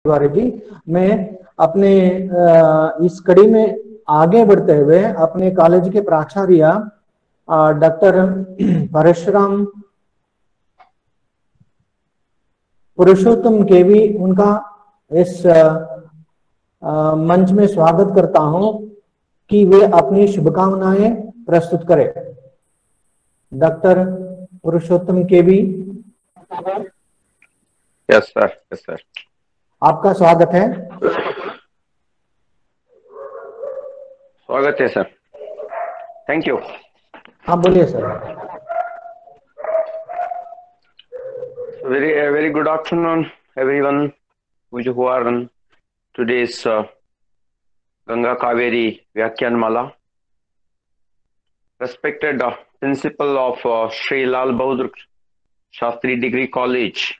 तिवारी जी। मैं अपने इस कड़ी में आगे बढ़ते हुए अपने कॉलेज के प्राचार्य डॉक्टर परशुराम पुरुषोत्तम केवी उनका इस मंच में स्वागत करता हूं कि वे अपनी शुभकामनाएं प्रस्तुत करें। डॉक्टर पुरुषोत्तम केवी। यस सर, आपका स्वागत है। स्वागत है सर, थैंक यू। हाँ बोलिए sir. Very good afternoon everyone who are on today's Ganga Kaveri Vyakyanmala. Respected principal of Sri Lal Bahadur Shastri Degree College,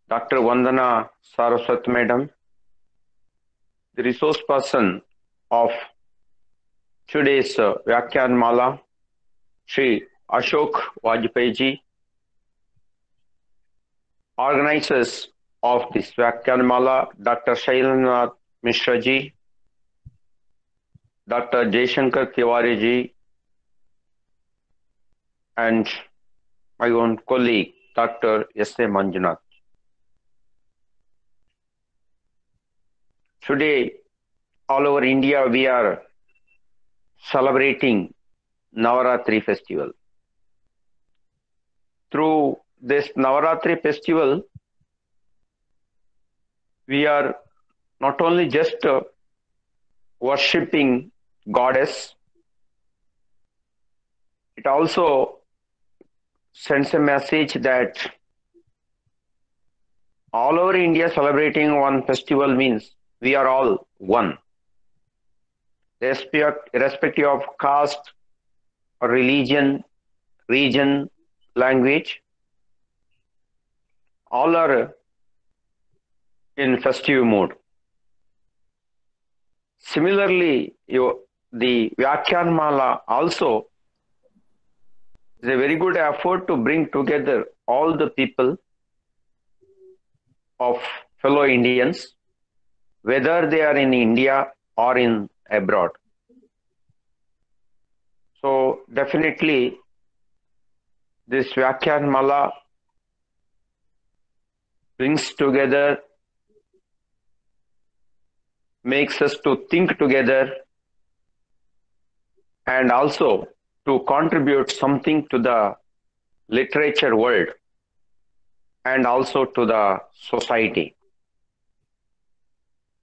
Dr. Vandana Saraswat Madam, the resource person of today's Vyakyanmala, Sri Ashok Vajpayee ji, organizers of this Vyakyanmala, Dr. Shailenath Mishra ji, Dr. Jaishankar Tiwari ji, and my own colleague, Dr. S.A. Manjunath. Today, all over India, we are celebrating Navaratri festival. Through this Navaratri festival, we are not only just worshipping goddess, it also sends a message that all over India celebrating one festival means we are all one. Irrespective of caste or religion, region, language, all are in festive mood. Similarly, the Vyakyanmala also is a very good effort to bring together all the people of fellow Indians, whether they are in India or in abroad. So definitely this Vyakyanmala brings together, makes us to think together, and also to contribute something to the literature world and also to the society.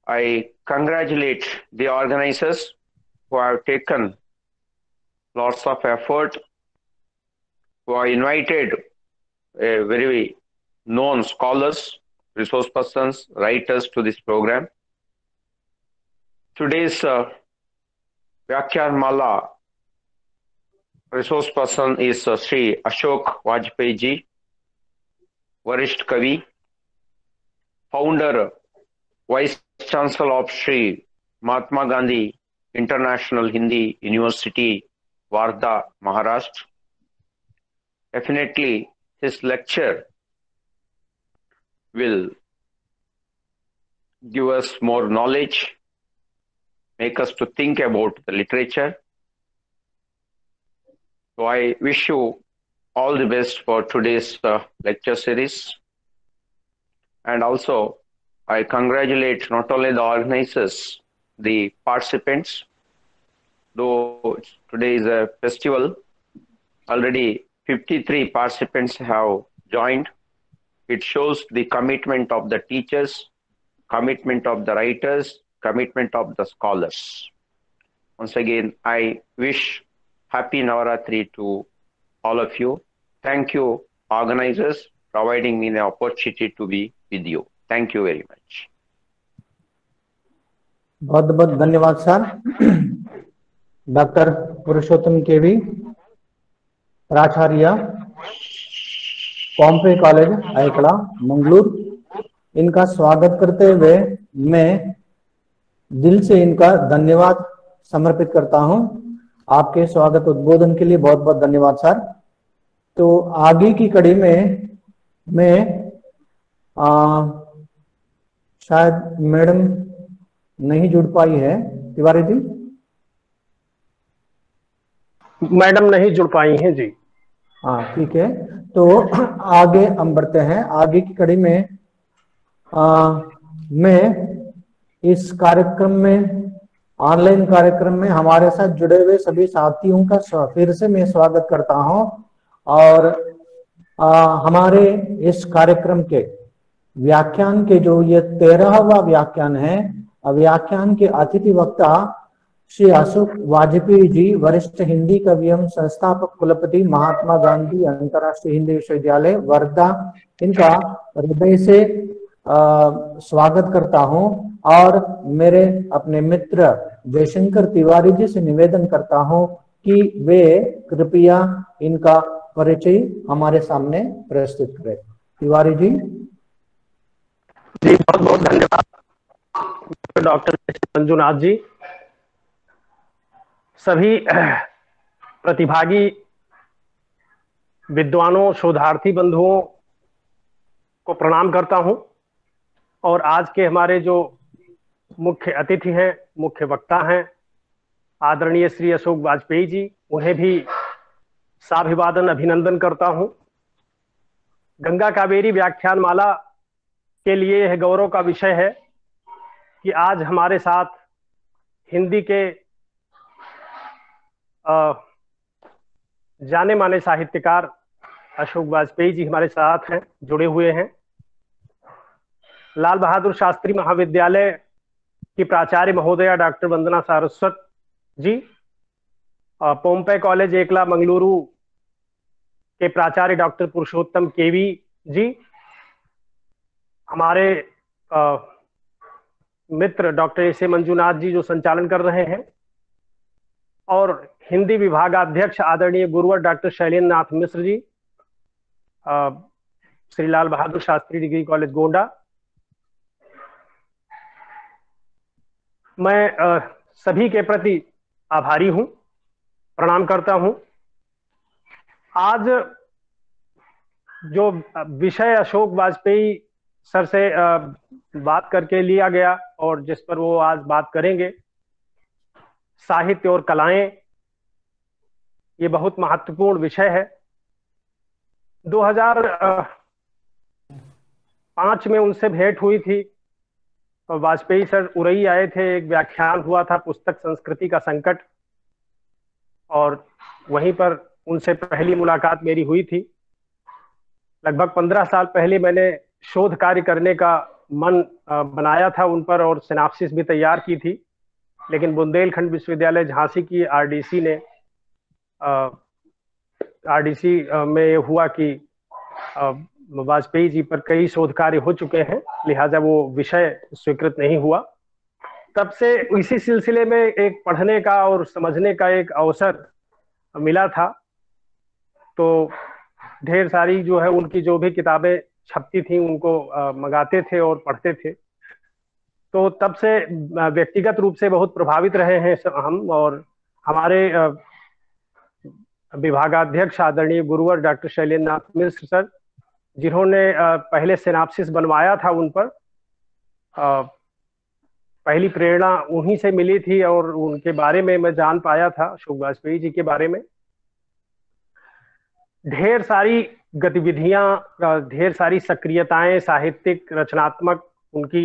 I congratulate the organizers who have taken lots of effort, who have invited very known scholars, resource persons, writers to this program. Today's Vyakyanmala resource person is Sri Ashok Vajpayee ji, Varisht Kavi, founder, Vice Chancellor of Sri Mahatma Gandhi International Hindi University, Wardha, Maharashtra. Definitely his lecture will give us more knowledge, make us to think about the literature. So I wish you all the best for today's lecture series. And also I congratulate not only the organizers, the participants. Though today is a festival, already 53 participants have joined. It shows the commitment of the teachers, commitment of the writers, commitment of the scholars. Once again, I wish Happy Navaratri to all of you. Thank you, organizers, providing me the opportunity to be with you. Thank you very much. बहुत बहुत धन्यवाद sir. Doctor पुरुषोत्तम केवी, प्राचार्य, पॉम्पे college आयकड़ा, Mangalore, इनका स्वागत करते हुए मैं दिल से इनका धन्यवाद समर्पित करता हूं। आपके स्वागत उद्बोधन के लिए बहुत बहुत धन्यवाद सर। तो आगे की कड़ी में मैं शायद मैडम नहीं जुड़ पाई है। तिवारी जी, मैडम नहीं जुड़ पाई हैं जी। हाँ ठीक है। तो आगे हम बढ़ते हैं, आगे की कड़ी में मैं इस कार्यक्रम में, ऑनलाइन कार्यक्रम में हमारे साथ जुड़े हुए सभी साथियों का फिर से मैं स्वागत करता हूं। और हमारे इस कार्यक्रम के व्याख्यान के जो ये 13वां व्याख्यान है, व्याख्यान के अतिथि वक्ता श्री अशोक वाजपेयी जी, वरिष्ठ हिंदी कवि एवं संस्थापक कुलपति महात्मा गांधी अंतर्राष्ट्रीय हिंदी विश्वविद्यालय वर्धा, इनका हृदय से स्वागत करता हूं। और मेरे अपने मित्र जयशंकर तिवारी जी से निवेदन करता हूं कि वे कृपया इनका परिचय हमारे सामने प्रस्तुत करें। तिवारी जी। जी बहुत बहुत धन्यवाद डॉक्टर मंजुनाथ जी। सभी प्रतिभागी विद्वानों, शोधार्थी बंधुओं को प्रणाम करता हूं। और आज के हमारे जो मुख्य अतिथि हैं, मुख्य वक्ता हैं, आदरणीय श्री अशोक वाजपेयी जी, उन्हें भी साभिवादन अभिनंदन करता हूं। गंगा कावेरी व्याख्यान माला के लिए यह गौरव का विषय है कि आज हमारे साथ हिंदी के जाने माने साहित्यकार अशोक वाजपेयी जी हमारे साथ हैं, जुड़े हुए हैं। लाल बहादुर शास्त्री महाविद्यालय की प्राचार्य महोदया डॉक्टर वंदना सारस्वत जी, पोम्पे कॉलेज एकला मंगलुरु के प्राचार्य डॉक्टर पुरुषोत्तम केवी जी, हमारे मित्र डॉक्टर एस ए मंजुनाथ जी जो संचालन कर रहे हैं, और हिंदी विभागाध्यक्ष आदरणीय गुरुवर doctor Shailendra Nath Mishra ji, Shri Lal Bahadur Shastri degree college Gonda. मैं सभी के प्रति आभारी हूं, प्रणाम करता हूं। आज जो विषय अशोक वाजपेयी सर से बात करके लिया गया और जिस पर वो आज बात करेंगे, साहित्य और कलाएं, ये बहुत महत्वपूर्ण विषय है। 2005 में उनसे भेंट हुई थी। वाजपेयी सर उरई आए थे, एक व्याख्यान हुआ था पुस्तक संस्कृति का संकट, और वहीं पर उनसे पहली मुलाकात मेरी हुई थी। लगभग 15 साल पहले मैंने शोध कार्य करने का मन बनाया था उन पर और सिनाप्सिस भी तैयार की थी, लेकिन बुंदेलखंड विश्वविद्यालय झांसी की आरडीसी ने आरडीसी में हुआ कि वाजपेयी जी पर कई शोध कार्य हो चुके हैं, लिहाजा वो विषय स्वीकृत नहीं हुआ। तब से इसी सिलसिले में एक पढ़ने का और समझने का एक अवसर मिला था। तो ढेर सारी जो है उनकी जो भी किताबें छपती थी उनको मंगाते थे और पढ़ते थे। तो तब से व्यक्तिगत रूप से बहुत प्रभावित रहे हैं हम, और हमारे विभागाध्यक्ष आदरणीय गुरुवर डॉक्टर शैलेंद्र नाथ मिश्र सर, जिन्होंने पहले सिनाप्सिस बनवाया था, उन पर पहली प्रेरणा उन्हीं से मिली थी और उनके बारे में मैं जान पाया था, अशोक वाजपेयी जी के बारे में। ढेर सारी गतिविधियां, ढेर सारी सक्रियताएं साहित्यिक रचनात्मक उनकी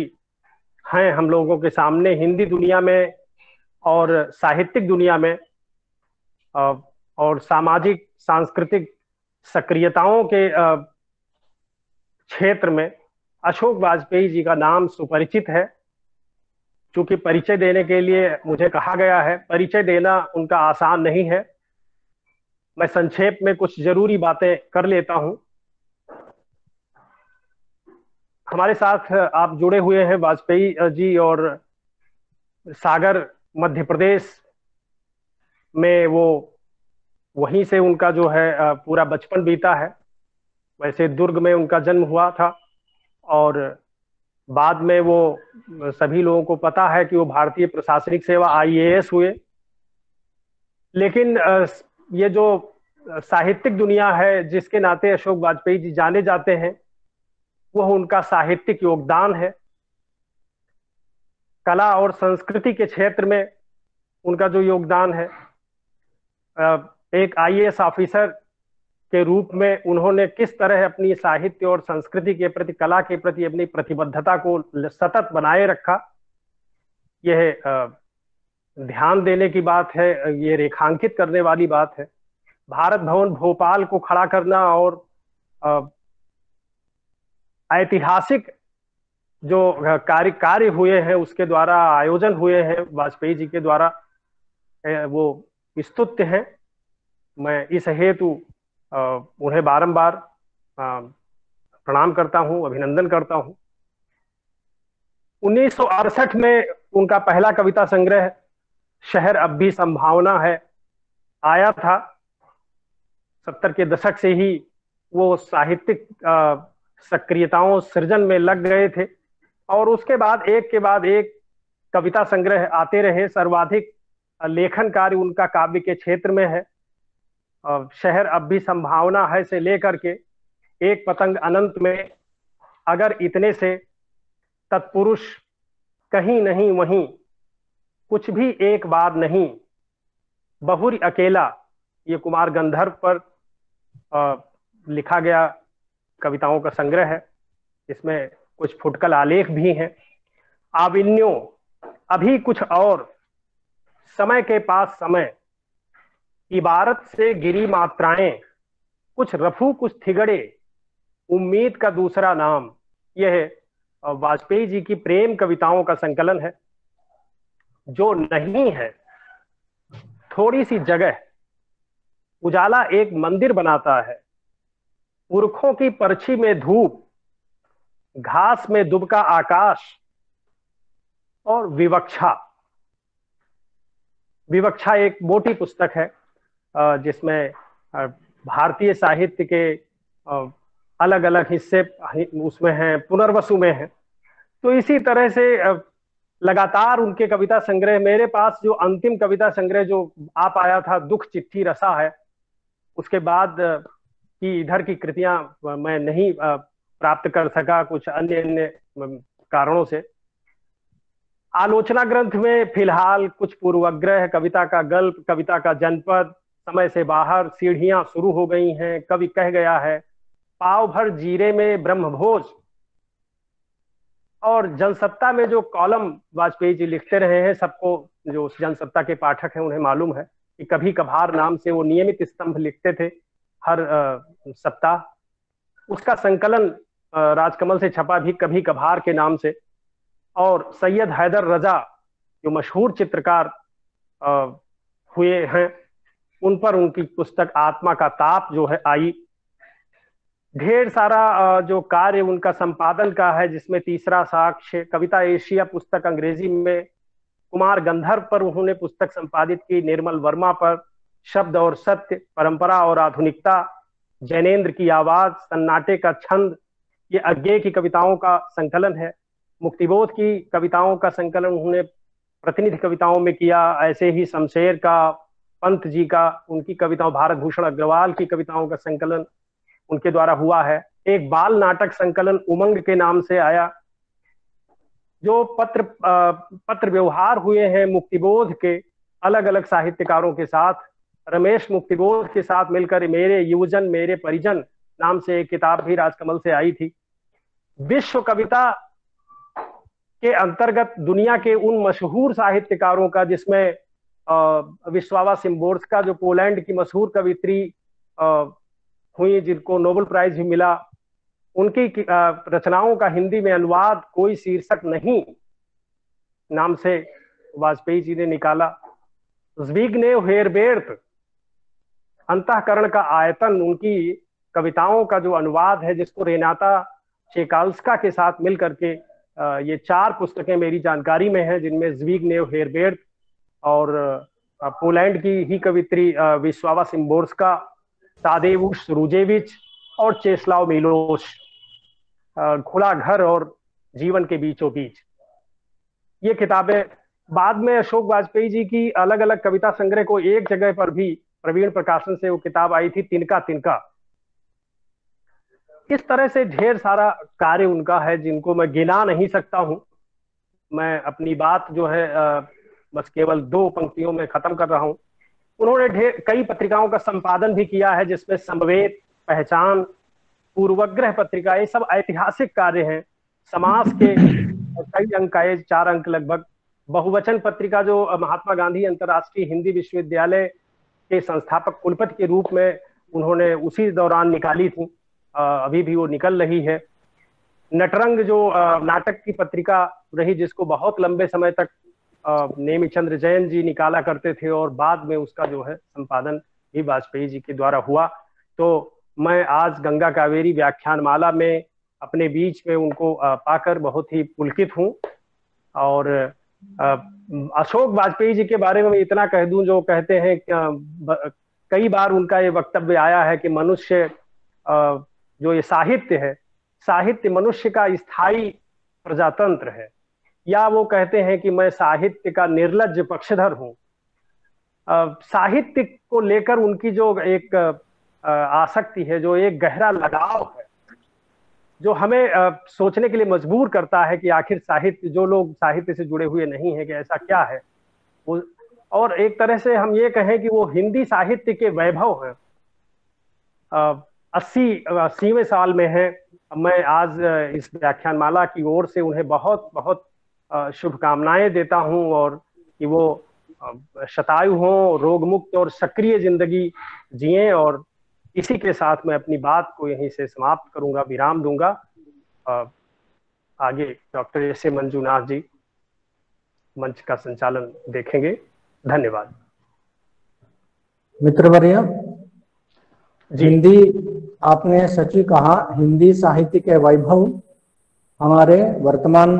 हैं हम लोगों के सामने, हिंदी दुनिया में और साहित्यिक दुनिया में, और सामाजिक सांस्कृतिक सक्रियताओं के क्षेत्र में अशोक वाजपेयी जी का नाम सुपरिचित है। चूंकि परिचय देने के लिए मुझे कहा गया है, परिचय देना उनका आसान नहीं है। मैं संक्षेप में कुछ जरूरी बातें कर लेता हूं। हमारे साथ आप जुड़े हुए हैं वाजपेयी जी, और सागर मध्य प्रदेश में वो वहीं से उनका जो है पूरा बचपन बीता है। वैसे दुर्ग में उनका जन्म हुआ था, और बाद में वो, सभी लोगों को पता है कि वो भारतीय प्रशासनिक सेवा आईएएस हुए। लेकिन ये जो साहित्यिक दुनिया है जिसके नाते अशोक वाजपेयी जी जाने जाते हैं, वह उनका साहित्यिक योगदान है। कला और संस्कृति के क्षेत्र में उनका जो योगदान है, एक आईएएस ऑफिसर के रूप में उन्होंने किस तरह अपनी साहित्य और संस्कृति के प्रति, कला के प्रति अपनी प्रतिबद्धता को सतत बनाए रखा, यह ध्यान देने की बात है, ये रेखांकित करने वाली बात है। भारत भवन भोपाल को खड़ा करना और ऐतिहासिक जो कार्य हुए हैं, उसके द्वारा आयोजन हुए हैं वाजपेयी जी के द्वारा, वो स्तुत्य हैं। मैं इस हेतु उन्हें बारंबार प्रणाम करता हूं, अभिनंदन करता हूं। 1968 में उनका पहला कविता संग्रह शहर अब भी संभावना है आया था। 70 के दशक से ही वो साहित्यिक सक्रियताओं, सृजन में लग गए थे और उसके बाद एक कविता संग्रह आते रहे। सर्वाधिक लेखन कार्य उनका काव्य के क्षेत्र में है। शहर अब भी संभावना है से लेकर के एक पतंग अनंत में, अगर इतने से, तत्पुरुष कहीं नहीं वहीं, कुछ भी एक बार नहीं, बहुरी अकेला, ये कुमार गंधर्व पर लिखा गया कविताओं का संग्रह है। इसमें कुछ फुटकल आलेख भी हैं। आविन्यों, अभी कुछ और, समय के पास समय, इबारत से गिरी मात्राएं, कुछ रफू कुछ थिगड़े, उम्मीद का दूसरा नाम। यह वाजपेयी जी की प्रेम कविताओं का संकलन है। जो नहीं है, थोड़ी सी जगह, उजाला एक मंदिर बनाता है, पुरखों की परछी में धूप, घास में दुबका आकाश, और विवक्षा। विवक्षा एक मोटी पुस्तक है जिसमें भारतीय साहित्य के अलग अलग हिस्से उसमें हैं, पुनर्वसु में है। तो इसी तरह से लगातार उनके कविता संग्रह, मेरे पास जो अंतिम कविता संग्रह जो आ पाया था, दुख चिट्ठी रसा है, उसके बाद की इधर की कृतियां मैं नहीं प्राप्त कर सका कुछ अन्य कारणों से। आलोचना ग्रंथ में फिलहाल कुछ पूर्वग्रह, कविता का गल्प, कविता का जनपद, समय से बाहर, सीढ़ियां शुरू हो गई हैं, कवि कह गया है, पाव भर जीरे में ब्रह्मभोज, और जनसत्ता में जो कॉलम वाजपेयी जी लिखते रहे हैं, सबको जो जनसत्ता के पाठक हैं उन्हें मालूम है कि कभी कभार नाम से वो नियमित स्तंभ लिखते थे हर सप्ताह। उसका संकलन राजकमल से छपा भी कभी कभार के नाम से। और सैयद हैदर रजा जो मशहूर चित्रकार हुए हैं, उन पर उनकी पुस्तक आत्मा का ताप जो है आई। ढेर सारा जो कार्य उनका संपादन का है, जिसमें तीसरा साक्ष्य, कविता एशिया पुस्तक अंग्रेजी में, कुमार गंधर्व पर उन्होंने पुस्तक संपादित की, निर्मल वर्मा पर शब्द और सत्य, परंपरा और आधुनिकता, जैनेन्द्र की आवाज, सन्नाटे का छंद, ये अज्ञेय की कविताओं का संकलन है। मुक्तिबोध की कविताओं का संकलन उन्होंने प्रतिनिधि कविताओं में किया। ऐसे ही शमशेर का, पंत जी का, उनकी कविताओं, भारत भूषण अग्रवाल की कविताओं का संकलन उनके द्वारा हुआ है। एक बाल नाटक संकलन उमंग के नाम से आया। जो पत्र व्यवहार हुए हैं मुक्तिबोध के अलग अलग साहित्यकारों के साथ, रमेश मुक्तिबोध के साथ मिलकर मेरे युवजन मेरे परिजन नाम से एक किताब भी राजकमल से आई थी। विश्व कविता के अंतर्गत दुनिया के उन मशहूर साहित्यकारों का, जिसमें विस्वावा शिम्बोर्स्का जो पोलैंड की मशहूर कवित्री हुई, जिनको नोबेल प्राइज भी मिला, उनकी रचनाओं का हिंदी में अनुवाद कोई शीर्षक नहीं नाम से वाजपेयी जी ने निकाला। ज़्विग्नेव हेरबेर्ट, अंतःकरण का आयतन, उनकी कविताओं का जो अनुवाद है, जिसको रेनाता चेकाल्स्का के साथ मिलकर के ये 4 पुस्तकें मेरी जानकारी में हैं, जिनमें ज़्विग्नेव हेरबेर्ट और पोलैंड की ही कवित्री विस्वावा शिम्बोर्स्का, तादेवुश रूजेविच और चेस्लाव मिलोश, खुला घर और जीवन के बीचों बीच। ये किताबें बाद में अशोक वाजपेयी जी की अलग अलग कविता संग्रह को एक जगह पर भी प्रवीण प्रकाशन से वो किताब आई थी, तिनका तिनका। इस तरह से ढेर सारा कार्य उनका है जिनको मैं गिना नहीं सकता हूं। मैं अपनी बात जो है बस केवल 2 पंक्तियों में खत्म कर रहा हूं। उन्होंने कई पत्रिकाओं का संपादन भी किया है, जिसमें समवेत, पहचान, पूर्वग्रह पत्रिका, ये सब ऐतिहासिक कार्य हैं। समास के कई अंक आए, 4 अंक लगभग। बहुवचन पत्रिका जो महात्मा गांधी अंतर्राष्ट्रीय हिंदी विश्वविद्यालय के संस्थापक कुलपति के रूप में उन्होंने उसी दौरान निकाली थी, अभी भी वो निकल रही है। नटरंग जो नाटक की पत्रिका रही, जिसको बहुत लंबे समय तक नेमिचंद्र जैन जी निकाला करते थे, और बाद में उसका जो है संपादन भी वाजपेयी जी के द्वारा हुआ। तो मैं आज गंगा कावेरी व्याख्यान माला में अपने बीच में उनको पाकर बहुत ही पुलकित हूँ। और अशोक वाजपेयी जी के बारे में इतना कह दूं, जो कहते हैं कई बार उनका ये वक्तव्य आया है कि मनुष्य जो ये साहित्य है, साहित्य मनुष्य का स्थायी प्रजातंत्र है, या वो कहते हैं कि मैं साहित्य का निर्लज्ज पक्षधर हूं। साहित्य को लेकर उनकी जो एक आसक्ति है, जो एक गहरा लगाव है, जो हमें सोचने के लिए मजबूर करता है कि आखिर साहित्य, जो लोग साहित्य से जुड़े हुए नहीं है, कि ऐसा क्या है वो। और एक तरह से हम ये कहें कि वो हिंदी साहित्य के वैभव हैं। 80वें साल में है। मैं आज इस व्याख्यान माला की ओर से उन्हें बहुत बहुत शुभकामनाएं देता हूं, और कि वो शतायु हों, रोग मुक्त और सक्रिय जिंदगी जिएं। और इसी के साथ मैं अपनी बात को यहीं से समाप्त करूंगा, विराम दूंगा। आगे डॉक्टर एस ए मंजूनाथ जी मंच का संचालन देखेंगे। धन्यवाद। मित्रवर्य, हिंदी, आपने सच ही कहा, हिंदी साहित्य के वैभव हमारे वर्तमान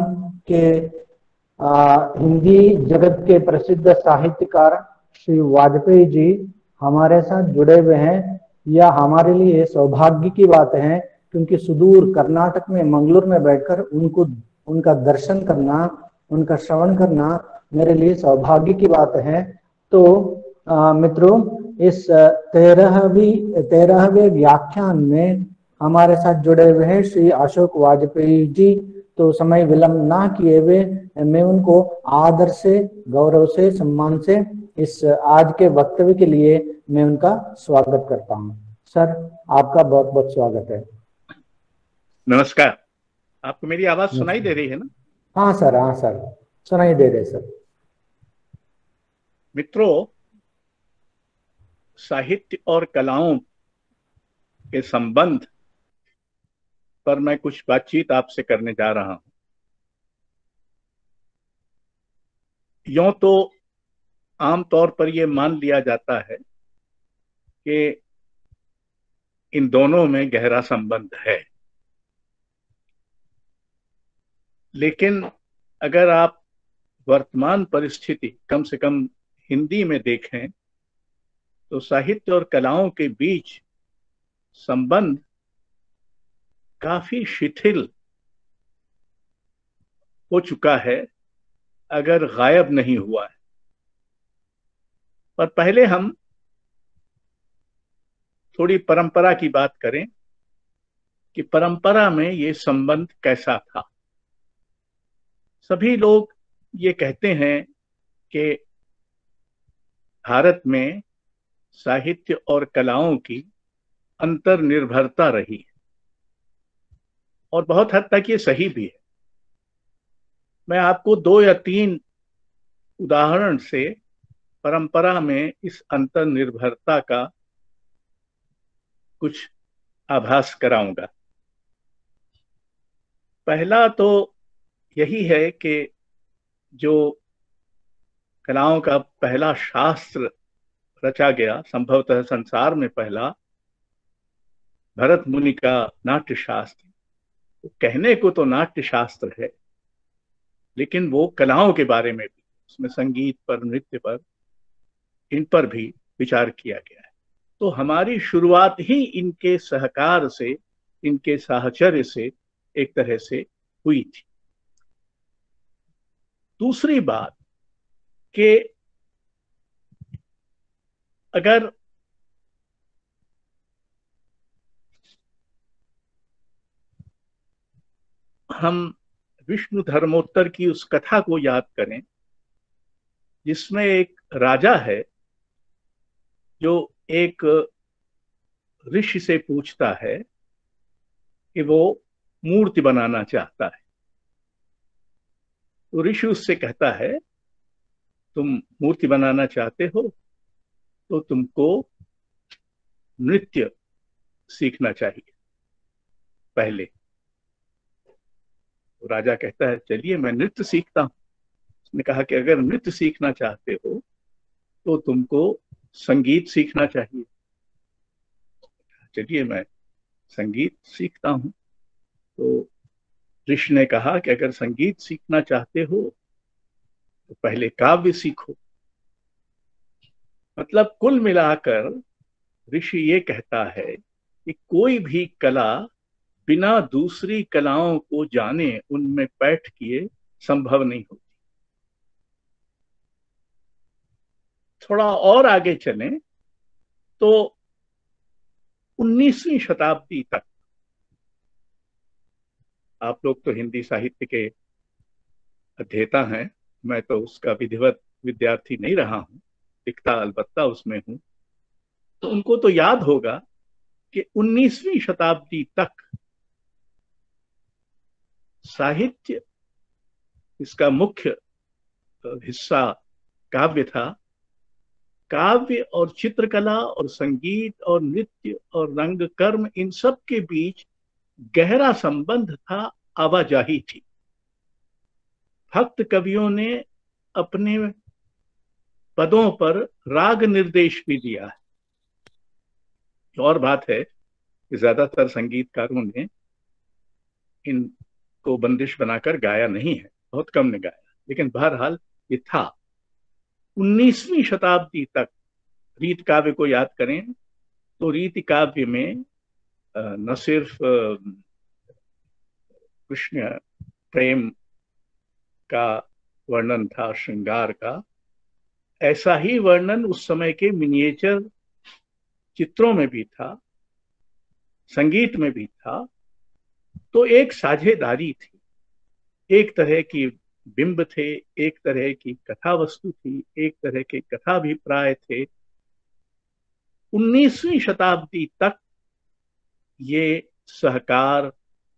के हिंदी जगत के प्रसिद्ध साहित्यकार श्री वाजपेयी जी हमारे साथ जुड़े हुए हैं। यह हमारे लिए सौभाग्य की बात है, क्योंकि सुदूर कर्नाटक में मंगलूर में बैठकर उनका दर्शन करना, उनका श्रवण करना मेरे लिए सौभाग्य की बात है। तो मित्रों, इस 13वें व्याख्यान में हमारे साथ जुड़े हुए हैं श्री अशोक वाजपेयी जी। तो समय विलंब ना किए हुए मैं उनको आदर से, गौरव से, सम्मान से इस आज के वक्तव्य के लिए मैं उनका स्वागत करता हूं। सर, आपका बहुत बहुत स्वागत है। नमस्कार। आपको मेरी आवाज सुनाई दे रही है ना? हाँ सर, सुनाई दे रहे सर। मित्रों, साहित्य और कलाओं के संबंध पर मैं कुछ बातचीत आपसे करने जा रहा हूं। यूं तो आमतौर पर यह मान लिया जाता है कि इन दोनों में गहरा संबंध है, लेकिन अगर आप वर्तमान परिस्थिति कम से कम हिंदी में देखें तो साहित्य और कलाओं के बीच संबंध काफी शिथिल हो चुका है, अगर गायब नहीं हुआ है। पर पहले हम थोड़ी परंपरा की बात करें कि परंपरा में ये संबंध कैसा था। सभी लोग ये कहते हैं कि भारत में साहित्य और कलाओं की अंतर्निर्भरता रही है, और बहुत हद तक ये सही भी है। मैं आपको 2 या 3 उदाहरण से परंपरा में इस अंतर्निर्भरता का कुछ आभास कराऊंगा। पहला तो यही है कि जो कलाओं का पहला शास्त्र रचा गया, संभवतः संसार में पहला, भरत मुनि का नाट्य शास्त्र, कहने को तो नाट्य शास्त्र है, लेकिन वो कलाओं के बारे में भी, उसमें संगीत पर, नृत्य पर, इन पर भी विचार किया गया है। तो हमारी शुरुआत ही इनके सहकार से, इनके साहचर्य से एक तरह से हुई थी। दूसरी बात कि अगर हम विष्णु धर्मोत्तर की उस कथा को याद करें जिसमें एक राजा है जो एक ऋषि से पूछता है कि वो मूर्ति बनाना चाहता है। तो ऋषि उससे कहता है, तुम मूर्ति बनाना चाहते हो तो तुमको नृत्य सीखना चाहिए पहले। तो राजा कहता है, चलिए मैं नृत्य सीखता हूँ। उसने कहा कि अगर नृत्य सीखना चाहते हो तो तुमको संगीत सीखना चाहिए। चलिए मैं संगीत सीखता हूँ। तो ऋषि ने कहा कि अगर संगीत सीखना चाहते हो तो पहले काव्य सीखो। मतलब कुल मिलाकर ऋषि ये कहता है कि कोई भी कला बिना दूसरी कलाओं को जाने, उनमें पैठ किए संभव नहीं होती। थोड़ा और आगे चलें तो 19वीं शताब्दी तक, आप लोग तो हिंदी साहित्य के अध्येता हैं, मैं तो उसका विधिवत विद्यार्थी नहीं रहा हूं, लिखता अलबत्ता उसमें हूं, तो उनको तो याद होगा कि 19वीं शताब्दी तक साहित्य, इसका मुख्य हिस्सा काव्य था। काव्य और चित्रकला और संगीत और नृत्य और रंग कर्म, इन सब के बीच गहरा संबंध था, आवाजाही थी। भक्त कवियों ने अपने पदों पर राग निर्देश भी दिया है। और बात है कि ज्यादातर संगीतकारों ने इनको बंदिश बनाकर गाया नहीं है, बहुत कम ने गाया, लेकिन बहरहाल ये था। 19वीं शताब्दी तक रीत काव्य को याद करें तो रीति काव्य में न सिर्फ कृष्ण प्रेम का वर्णन था, श्रृंगार का, ऐसा ही वर्णन उस समय के मिनिएचर चित्रों में भी था, संगीत में भी था। तो एक साझेदारी थी, एक तरह की बिंब थे, एक तरह की कथा वस्तु थी, एक तरह के कथाभिप्राय थे। 19वीं शताब्दी तक ये सहकार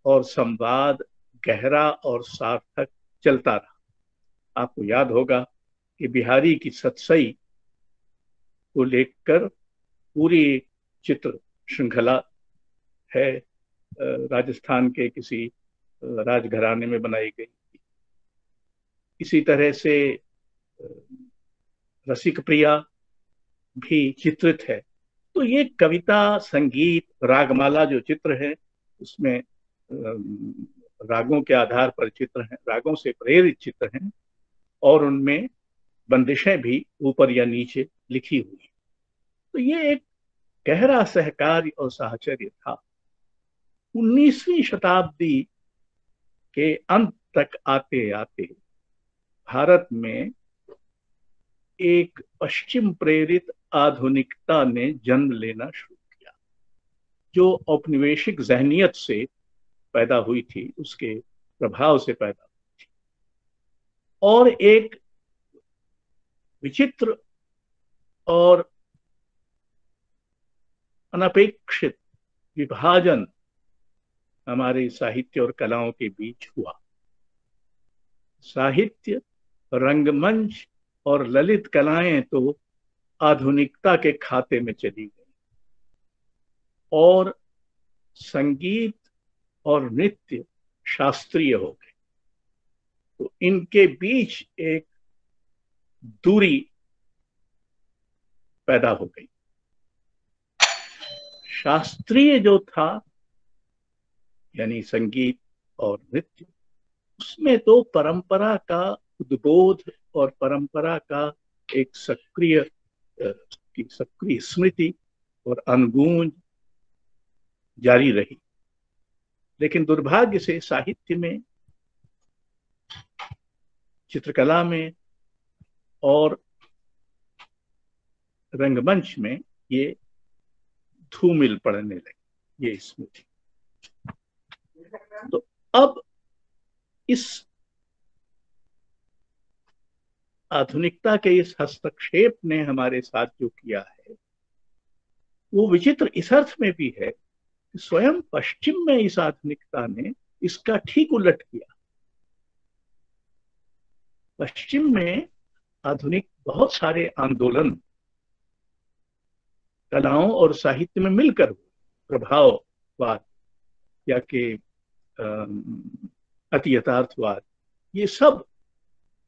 और संवाद गहरा और सार्थक चलता रहा। आपको याद होगा कि बिहारी की सतसई को लेकर पूरी चित्र श्रृंखला है, राजस्थान के किसी राजघराने में बनाई गई। इसी तरह से रसिक प्रिया भी चित्रित है। तो ये कविता, संगीत, रागमाला जो चित्र है उसमें रागों के आधार पर चित्र हैं, रागों से प्रेरित चित्र हैं, और उनमें बंदिशें भी ऊपर या नीचे लिखी हुई हैं। तो ये एक गहरा सहकार और साहचर्य था। 19वीं शताब्दी के अंत तक आते आते भारत में एक पश्चिम प्रेरित आधुनिकता ने जन्म लेना शुरू किया, जो औपनिवेशिक जहनियत से पैदा हुई थी, उसके प्रभाव से पैदा हुई थी। और एक विचित्र और अनपेक्षित विभाजन हमारे साहित्य और कलाओं के बीच हुआ। साहित्य, रंगमंच और ललित कलाएं तो आधुनिकता के खाते में चली गई, और संगीत और नृत्य शास्त्रीय हो गए। तो इनके बीच एक दूरी पैदा हो गई। शास्त्रीय जो था, यानी संगीत और नृत्य, उसमें तो परंपरा का उद्बोध और परंपरा का एक सक्रिय स्मृति और अनुगूंज जारी रही। लेकिन दुर्भाग्य से साहित्य में, चित्रकला में और रंगमंच में ये धूमिल पड़ने लगी, ये स्मृति। तो अब इस आधुनिकता के इस हस्तक्षेप ने हमारे साथ जो किया है वो विचित्र इस अर्थ में भी है कि स्वयं पश्चिम में इस आधुनिकता ने इसका ठीक उलट किया। पश्चिम में आधुनिक बहुत सारे आंदोलन कलाओं और साहित्य में मिलकर हुए, प्रभाववाद या के अति यथार्थवाद, ये सब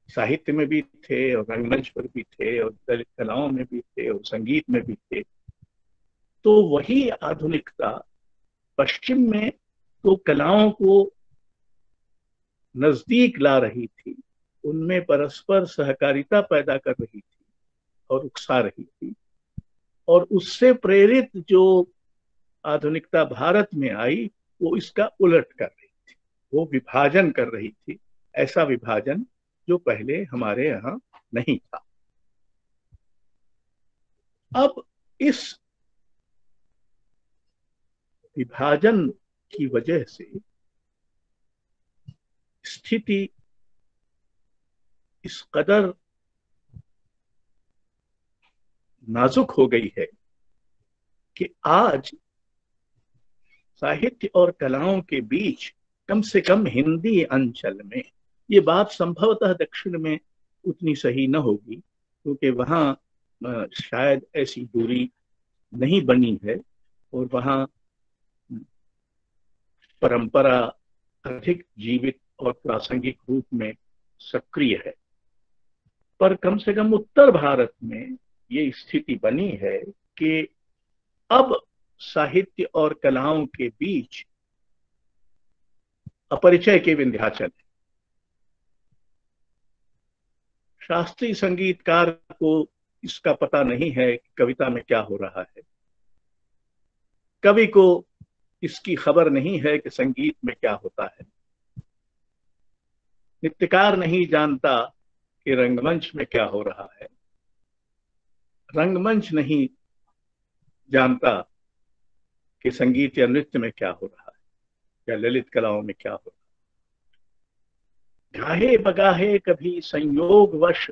साहित्य में भी थे और रंगमंच पर भी थे और दलित कलाओं में भी थे और संगीत में भी थे। तो वही आधुनिकता पश्चिम में तो कलाओं को नजदीक ला रही थी, उनमें परस्पर सहकारिता पैदा कर रही थी और उकसा रही थी, और उससे प्रेरित जो आधुनिकता भारत में आई वो इसका उलट कर रही थी, वो विभाजन कर रही थी, ऐसा विभाजन जो पहले हमारे यहाँ नहीं था। अब इस विभाजन की वजह से स्थिति इस कदर नाजुक हो गई है कि आज साहित्य और कलाओं के बीच, कम से कम हिंदी अंचल में, ये बात संभवतः दक्षिण में उतनी सही न होगी क्योंकि वहां शायद ऐसी दूरी नहीं बनी है और वहां परंपरा अधिक जीवित और प्रासंगिक रूप में सक्रिय है, पर कम से कम उत्तर भारत में ये स्थिति बनी है कि अब साहित्य और कलाओं के बीच अपरिचय के विंध्याचल है। शास्त्रीय संगीतकार को इसका पता नहीं है कि कविता में क्या हो रहा है, कवि को इसकी खबर नहीं है कि संगीत में क्या होता है, नृत्यकार नहीं जानता कि रंगमंच में क्या हो रहा है, रंगमंच नहीं जानता कि संगीत या नृत्य में क्या हो रहा है या ललित कलाओं में क्या हो रहा है। गाहे बगाहे कभी संयोगवश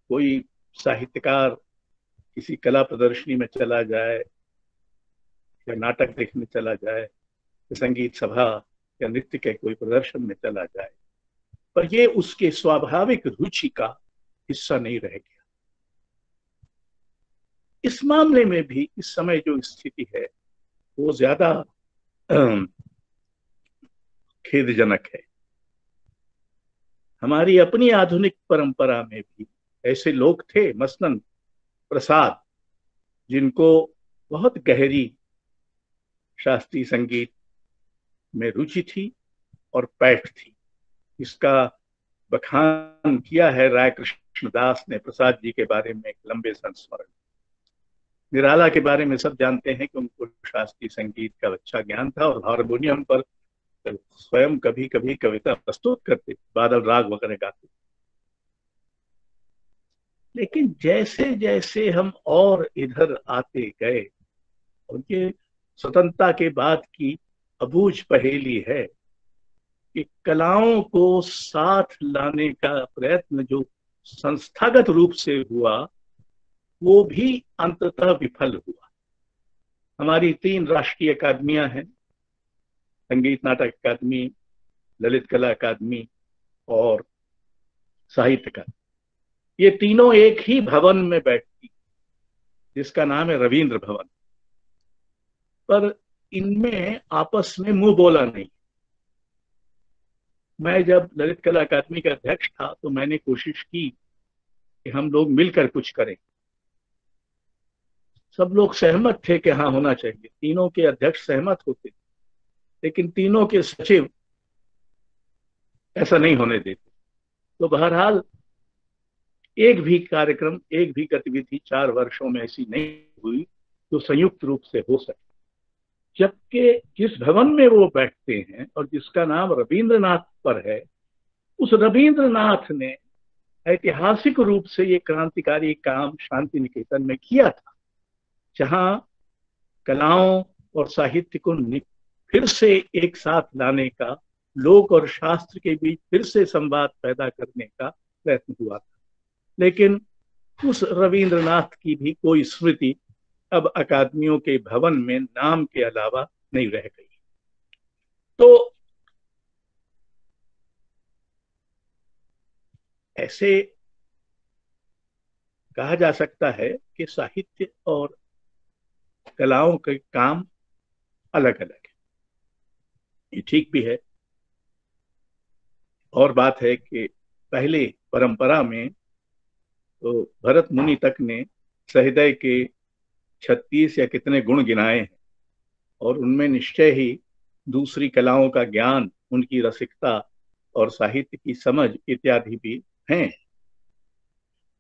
कोई साहित्यकार किसी कला प्रदर्शनी में चला जाए या नाटक देखने चला जाए या संगीत सभा या नृत्य के कोई प्रदर्शन में चला जाए, पर ये उसके स्वाभाविक रुचि का हिस्सा नहीं रह गया। इस मामले में भी इस समय जो स्थिति है वो ज्यादा खेदजनक है। हमारी अपनी आधुनिक परंपरा में भी ऐसे लोग थे, मसलन प्रसाद, जिनको बहुत गहरी शास्त्रीय संगीत में रुचि थी और पैठ थी। इसका बखान किया है राय कृष्णदास ने प्रसाद जी के बारे में एक लंबे संस्मरण। निराला के बारे में सब जानते हैं कि उनको शास्त्रीय संगीत का अच्छा ज्ञान था और हारमोनियम पर स्वयं कभी कभी कविता प्रस्तुत करते, बादल राग वगैरह गाते। लेकिन जैसे जैसे हम और इधर आते गए, और ये स्वतंत्रता के बाद की अबूझ पहेली है कि कलाओं को साथ लाने का प्रयत्न जो संस्थागत रूप से हुआ वो भी अंततः विफल हुआ। हमारी 3 राष्ट्रीय अकादमियां हैं, संगीत नाटक अकादमी, ललित कला अकादमी और साहित्य अकादमी। ये तीनों एक ही भवन में बैठती जिसका नाम है रविंद्र भवन, पर इनमें आपस में मुंह बोला नहीं। मैं जब ललित कला अकादमी का अध्यक्ष था तो मैंने कोशिश की कि हम लोग मिलकर कुछ करें। सब लोग सहमत थे कि हाँ होना चाहिए, तीनों के अध्यक्ष सहमत होते, लेकिन तीनों के सचिव ऐसा नहीं होने देते। तो बहरहाल एक भी कार्यक्रम, एक भी गतिविधि 4 वर्षों में ऐसी नहीं हुई जो संयुक्त रूप से हो सके। जबकि जिस भवन में वो बैठते हैं और जिसका नाम रविंद्रनाथ पर है, उस रविंद्रनाथ ने ऐतिहासिक रूप से ये क्रांतिकारी काम शांति निकेतन में किया था, जहां कलाओं और साहित्य को फिर से एक साथ लाने का, लोक और शास्त्र के बीच फिर से संवाद पैदा करने का प्रयत्न हुआ था। लेकिन उस रविंद्रनाथ की भी कोई स्मृति अब अकादमियों के भवन में नाम के अलावा नहीं रह गई। तो ऐसे कहा जा सकता है कि साहित्य और कलाओं के काम अलग अलग है। ये ठीक भी है। और बात है कि पहले परंपरा में तो भरत मुनि तक ने सहृदय के 36 या कितने गुण गिनाए हैं, और उनमें निश्चय ही दूसरी कलाओं का ज्ञान, उनकी रसिकता और साहित्य की समझ इत्यादि भी हैं।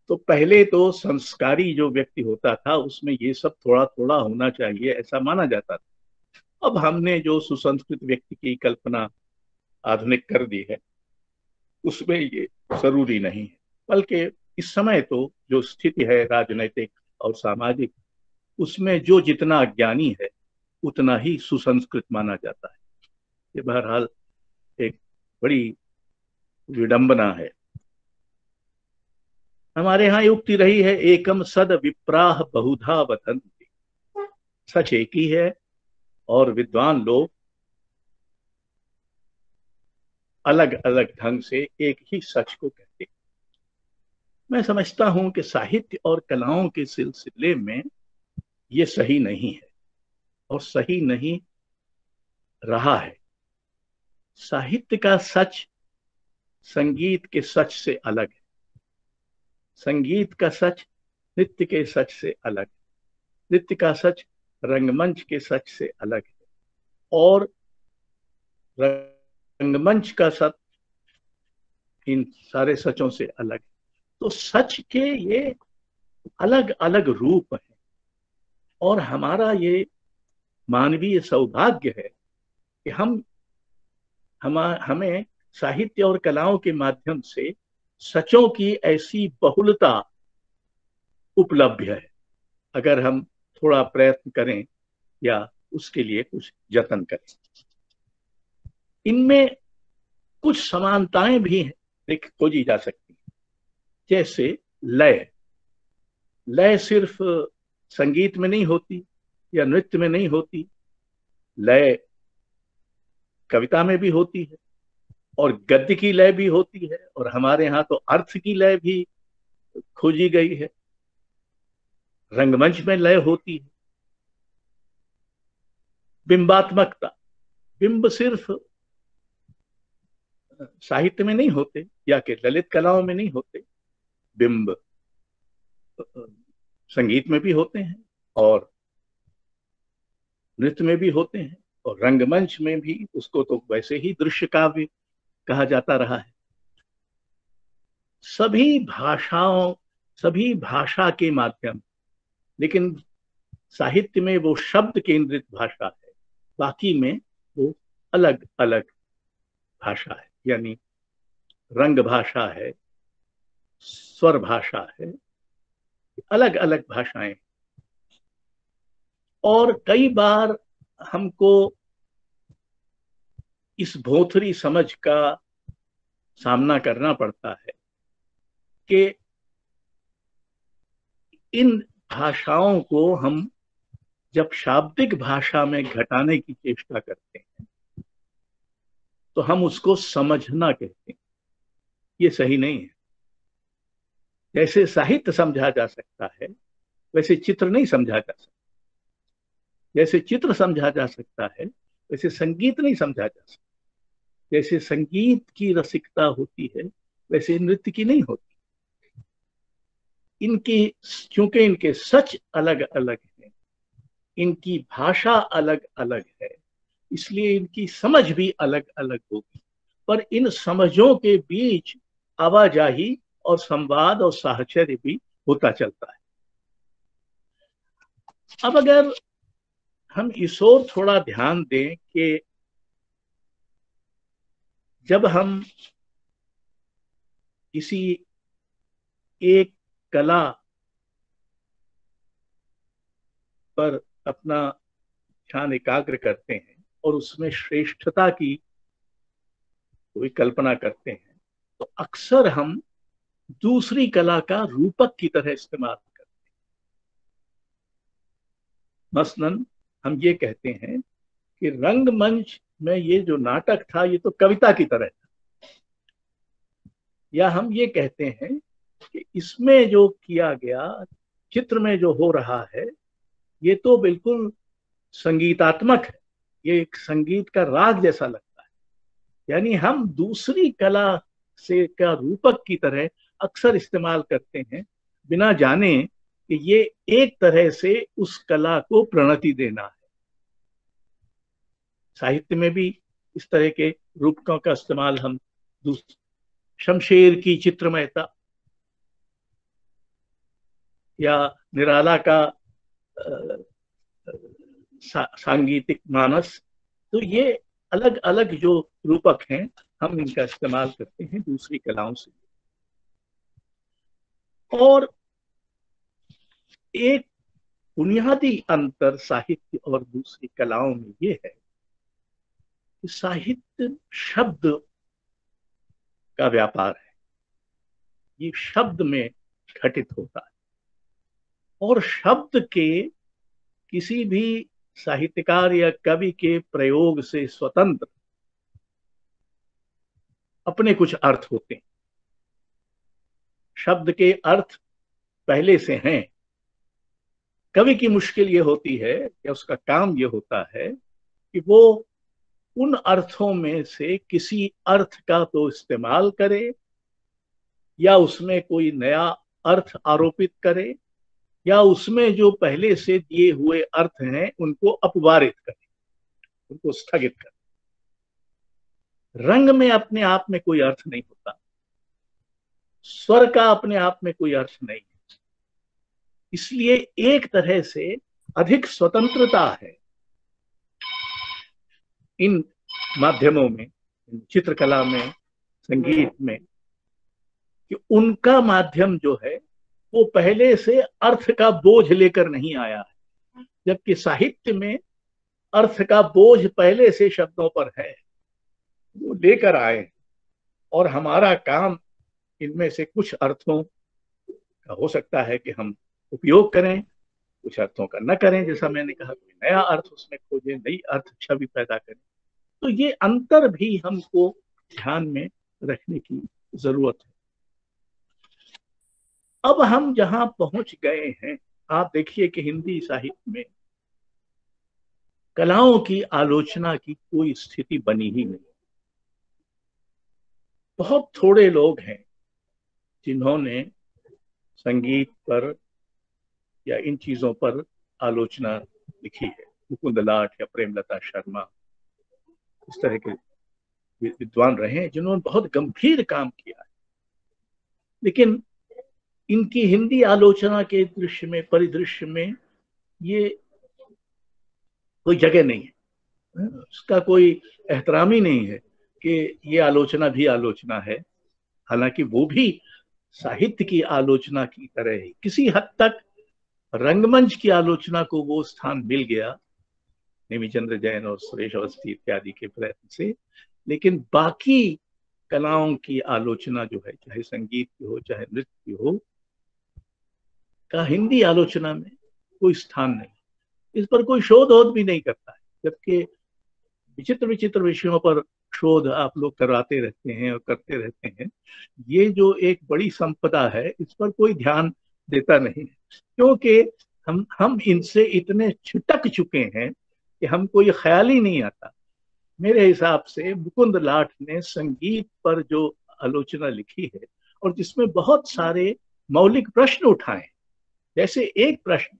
तो पहले तो संस्कारी जो व्यक्ति होता था उसमें ये सब थोड़ा थोड़ा होना चाहिए, ऐसा माना जाता था। अब हमने जो सुसंस्कृत व्यक्ति की कल्पना आधुनिक कर दी है, उसमें ये जरूरी नहीं है। बल्कि इस समय तो जो स्थिति है राजनैतिक और सामाजिक, उसमें जो जितना अज्ञानी है उतना ही सुसंस्कृत माना जाता है। ये बहरहाल एक बड़ी विडंबना है। हमारे यहाँ युक्ति रही है, एकम सद विप्राह बहुधा वदन्ति। सच एक ही है और विद्वान लोग अलग अलग ढंग से एक ही सच को कहते हैं। मैं समझता हूं कि साहित्य और कलाओं के सिलसिले में ये सही नहीं है और सही नहीं रहा है। साहित्य का सच संगीत के सच से अलग है। संगीत का सच नृत्य के सच से अलग है। नृत्य का सच रंगमंच के सच से अलग है, और रंगमंच का सच इन सारे सचों से अलग है। तो सच के ये अलग अलग रूप हैं, और हमारा ये मानवीय सौभाग्य है कि हमें साहित्य और कलाओं के माध्यम से सचों की ऐसी बहुलता उपलब्ध है, अगर हम थोड़ा प्रयत्न करें या उसके लिए कुछ जतन करें। इनमें कुछ समानताएं भी खोजी जा सकती हैं। जैसे लय। लय सिर्फ संगीत में नहीं होती या नृत्य में नहीं होती, लय कविता में भी होती है, और गद्य की लय भी होती है, और हमारे यहाँ तो अर्थ की लय भी खोजी गई है। रंगमंच में लय होती है। बिंबात्मकता। बिंब सिर्फ साहित्य में नहीं होते या कि ललित कलाओं में नहीं होते, बिंब संगीत में भी होते हैं और नृत्य में भी होते हैं, और रंगमंच में भी। उसको तो वैसे ही दृश्य काव्य कहा जाता रहा है। सभी भाषा के माध्यम, लेकिन साहित्य में वो शब्द केंद्रित भाषा है, बाकी में वो अलग अलग भाषा है। यानी रंग भाषा है, स्वर भाषा है, अलग अलग भाषाएं। और कई बार हमको इस भोथरी समझ का सामना करना पड़ता है कि इन भाषाओं को हम जब शाब्दिक भाषा में घटाने की चेष्टा करते हैं तो हम उसको समझना कहते हैं। ये सही नहीं है। जैसे साहित्य समझा जा सकता है, वैसे चित्र नहीं समझा जा सकता। जैसे चित्र समझा जा सकता है, वैसे संगीत नहीं समझा जा सकता। जैसे संगीत की रसिकता होती है, वैसे नृत्य की नहीं होती। चूंकि इनके सच अलग अलग हैं, इनकी भाषा अलग अलग है, इसलिए इनकी समझ भी अलग अलग होगी। पर इन समझों के बीच आवाजाही और संवाद और साहचर्य भी होता चलता है। अब अगर हम इस ओर थोड़ा ध्यान दें कि जब हम किसी एक कला पर अपना ध्यान एकाग्र करते हैं और उसमें श्रेष्ठता की कोई कल्पना करते हैं तो अक्सर हम दूसरी कला का रूपक की तरह इस्तेमाल करते हैं। मसलन हम ये कहते हैं कि रंगमंच में ये जो नाटक था ये तो कविता की तरह था, या हम ये कहते हैं कि इसमें जो किया गया, चित्र में जो हो रहा है, ये तो बिल्कुल संगीतात्मक है, ये एक संगीत का राग जैसा लगता है। यानी हम दूसरी कला से का रूपक की तरह अक्सर इस्तेमाल करते हैं, बिना जाने कि ये एक तरह से उस कला को प्रणति देना है। साहित्य में भी इस तरह के रूपकों का इस्तेमाल हम शमशेर की चित्रमयता या निराला का सांगीतिक मानस, तो ये अलग अलग जो रूपक हैं हम इनका इस्तेमाल करते हैं दूसरी कलाओं से। और एक बुनियादी अंतर साहित्य और दूसरी कलाओं में ये है कि साहित्य शब्द का व्यापार है, ये शब्द में घटित होता है, और शब्द के किसी भी साहित्यकार या कवि के प्रयोग से स्वतंत्र अपने कुछ अर्थ होते हैं। शब्द के अर्थ पहले से हैं। कवि की मुश्किल ये होती है या उसका काम ये होता है कि वो उन अर्थों में से किसी अर्थ का तो इस्तेमाल करे, या उसमें कोई नया अर्थ आरोपित करे, या उसमें जो पहले से दिए हुए अर्थ हैं उनको अपवारित करे, उनको स्थगित करे। रंग में अपने आप में कोई अर्थ नहीं होता, स्वर का अपने आप में कोई अर्थ नहीं है, इसलिए एक तरह से अधिक स्वतंत्रता है इन माध्यमों में, चित्रकला में, संगीत में, कि उनका माध्यम जो है वो पहले से अर्थ का बोझ लेकर नहीं आया है, जबकि साहित्य में अर्थ का बोझ पहले से शब्दों पर है, वो लेकर आए, और हमारा काम इनमें से कुछ अर्थों का हो सकता है कि हम उपयोग करें, कुछ अर्थों का न करें, जैसा मैंने कहा, कोई नया अर्थ उसमें खोजें, नई अर्थ छवि पैदा करें। तो ये अंतर भी हमको ध्यान में रखने की जरूरत है। अब हम जहां पहुंच गए हैं, आप देखिए कि हिंदी साहित्य में कलाओं की आलोचना की कोई स्थिति बनी ही नहीं। बहुत थोड़े लोग हैं जिन्होंने संगीत पर या इन चीजों पर आलोचना लिखी है। मुकुंद लाट या प्रेमलता शर्मा इस तरह के विद्वान रहे हैं जिन्होंने बहुत गंभीर काम किया है, लेकिन इनकी हिंदी आलोचना के दृश्य में, परिदृश्य में ये कोई जगह नहीं है, उसका कोई एहतराम ही नहीं है कि ये आलोचना भी आलोचना है। हालांकि वो भी साहित्य की आलोचना की तरह ही किसी हद तक रंगमंच की आलोचना को वो स्थान मिल गया नेमिचंद्र जैन और सुरेश अवस्थी इत्यादि के प्रयत्न से, लेकिन बाकी कलाओं की आलोचना जो है, चाहे संगीत की हो चाहे नृत्य की हो, का हिंदी आलोचना में कोई स्थान नहीं। इस पर कोई शोध वोध भी नहीं करता है, जबकि विचित्र विचित्र विषयों पर शोध आप लोग करवाते रहते हैं और करते रहते हैं। ये जो एक बड़ी संपदा है, इस पर कोई ध्यान देता नहीं है, क्योंकि हम इनसे इतने छिटक चुके हैं कि हमको ये ख्याल ही नहीं आता। मेरे हिसाब से मुकुंद लाट ने संगीत पर जो आलोचना लिखी है और जिसमें बहुत सारे मौलिक प्रश्न उठाए, जैसे एक प्रश्न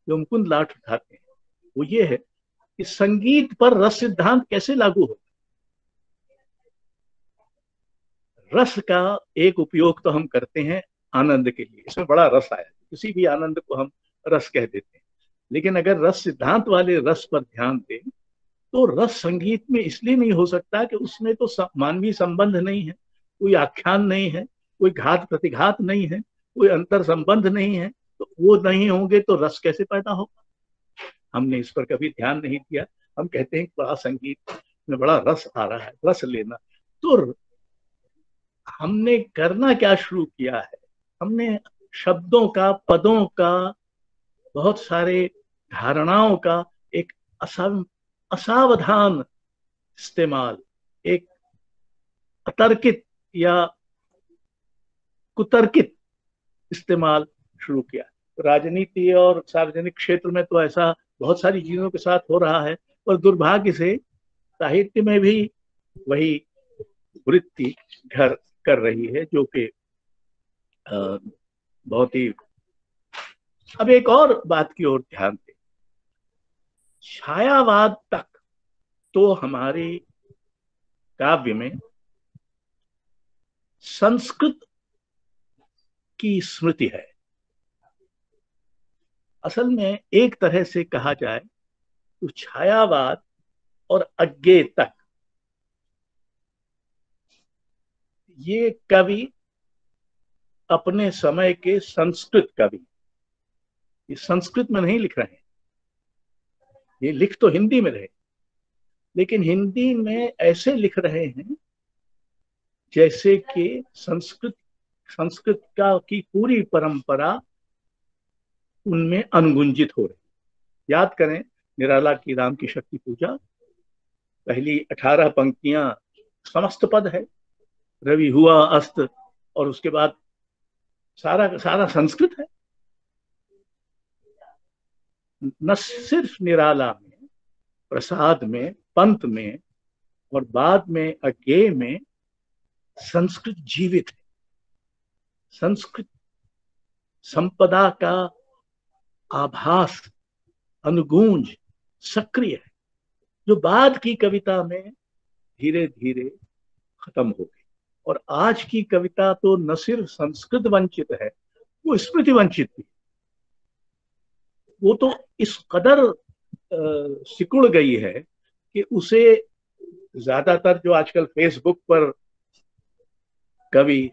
जो मुकुंद लाट उठाते हैं वो ये है कि संगीत पर रस सिद्धांत कैसे लागू हो। रस का एक उपयोग तो हम करते हैं आनंद के लिए, इसमें बड़ा रस आया, किसी भी आनंद को हम रस कह देते हैं, लेकिन अगर रस सिद्धांत वाले रस पर ध्यान दें तो रस संगीत में इसलिए नहीं हो सकता कि उसमें तो मानवीय संबंध नहीं है, कोई आख्यान नहीं है, कोई घात प्रतिघात नहीं है, कोई अंतर संबंध नहीं है, तो वो नहीं होंगे तो रस कैसे पैदा होगा। हमने इस पर कभी ध्यान नहीं दिया, हम कहते हैं कि बड़ा संगीत में बड़ा रस आ रहा है, रस लेना। तो हमने करना क्या शुरू किया है, हमने शब्दों का, पदों का, बहुत सारे धारणाओं का एक असावधान इस्तेमाल, एक अतर्कित या कुतर्कित इस्तेमाल शुरू किया। राजनीति और सार्वजनिक क्षेत्र में तो ऐसा बहुत सारी चीजों के साथ हो रहा है, और दुर्भाग्य से साहित्य में भी वही वृत्ति घर कर रही है, जो कि बहुत ही। अब एक और बात की ओर ध्यान दें, छायावाद तक तो हमारे काव्य में संस्कृत की स्मृति है। असल में एक तरह से कहा जाए तो छायावाद और अज्ञे तक ये कवि अपने समय के संस्कृत कवि, ये संस्कृत में नहीं लिख रहे हैं, ये लिख तो हिंदी में रहे, लेकिन हिंदी में ऐसे लिख रहे हैं जैसे कि संस्कृत का की पूरी परंपरा उनमें अनुगुंजित हो रही। याद करें निराला की राम की शक्ति पूजा, पहली 18 पंक्तियां समस्त पद है, रवि हुआ अस्त, और उसके बाद सारा सारा संस्कृत है। न सिर्फ निराला में, प्रसाद में, पंत में और बाद में अज्ञेय में संस्कृत जीवित है। संस्कृत संपदा का आभास, अनुगूंज सक्रिय है, जो बाद की कविता में धीरे धीरे खत्म हो गई। और आज की कविता तो न सिर्फ संस्कृत वंचित है, वो स्मृति वंचित भी। वो तो इस कदर सिकुड़ गई है कि उसे ज्यादातर जो आजकल फेसबुक पर कवि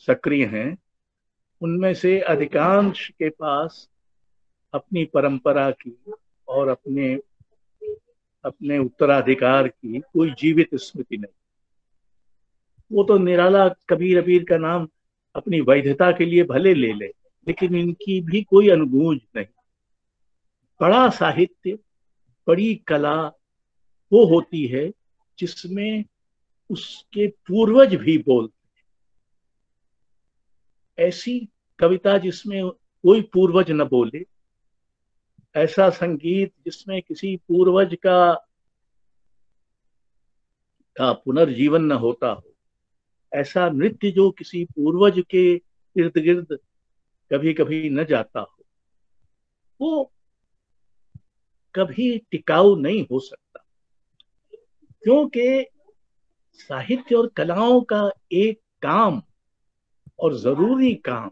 सक्रिय हैं, उनमें से अधिकांश के पास अपनी परंपरा की और अपने अपने उत्तराधिकार की कोई जीवित स्मृति नहीं। वो तो निराला कबीर अबीर का नाम अपनी वैधता के लिए भले ले ले, लेकिन इनकी भी कोई अनुगूंज नहीं। बड़ा साहित्य, बड़ी कला वो होती है जिसमें उसके पूर्वज भी बोलते हैं। ऐसी कविता जिसमें कोई पूर्वज न बोले, ऐसा संगीत जिसमें किसी पूर्वज का पुनर्जीवन न होता हो, ऐसा नृत्य जो किसी पूर्वज के इर्द गिर्द कभी कभी न जाता हो, वो कभी टिकाऊ नहीं हो सकता। क्योंकि साहित्य और कलाओं का एक काम और जरूरी काम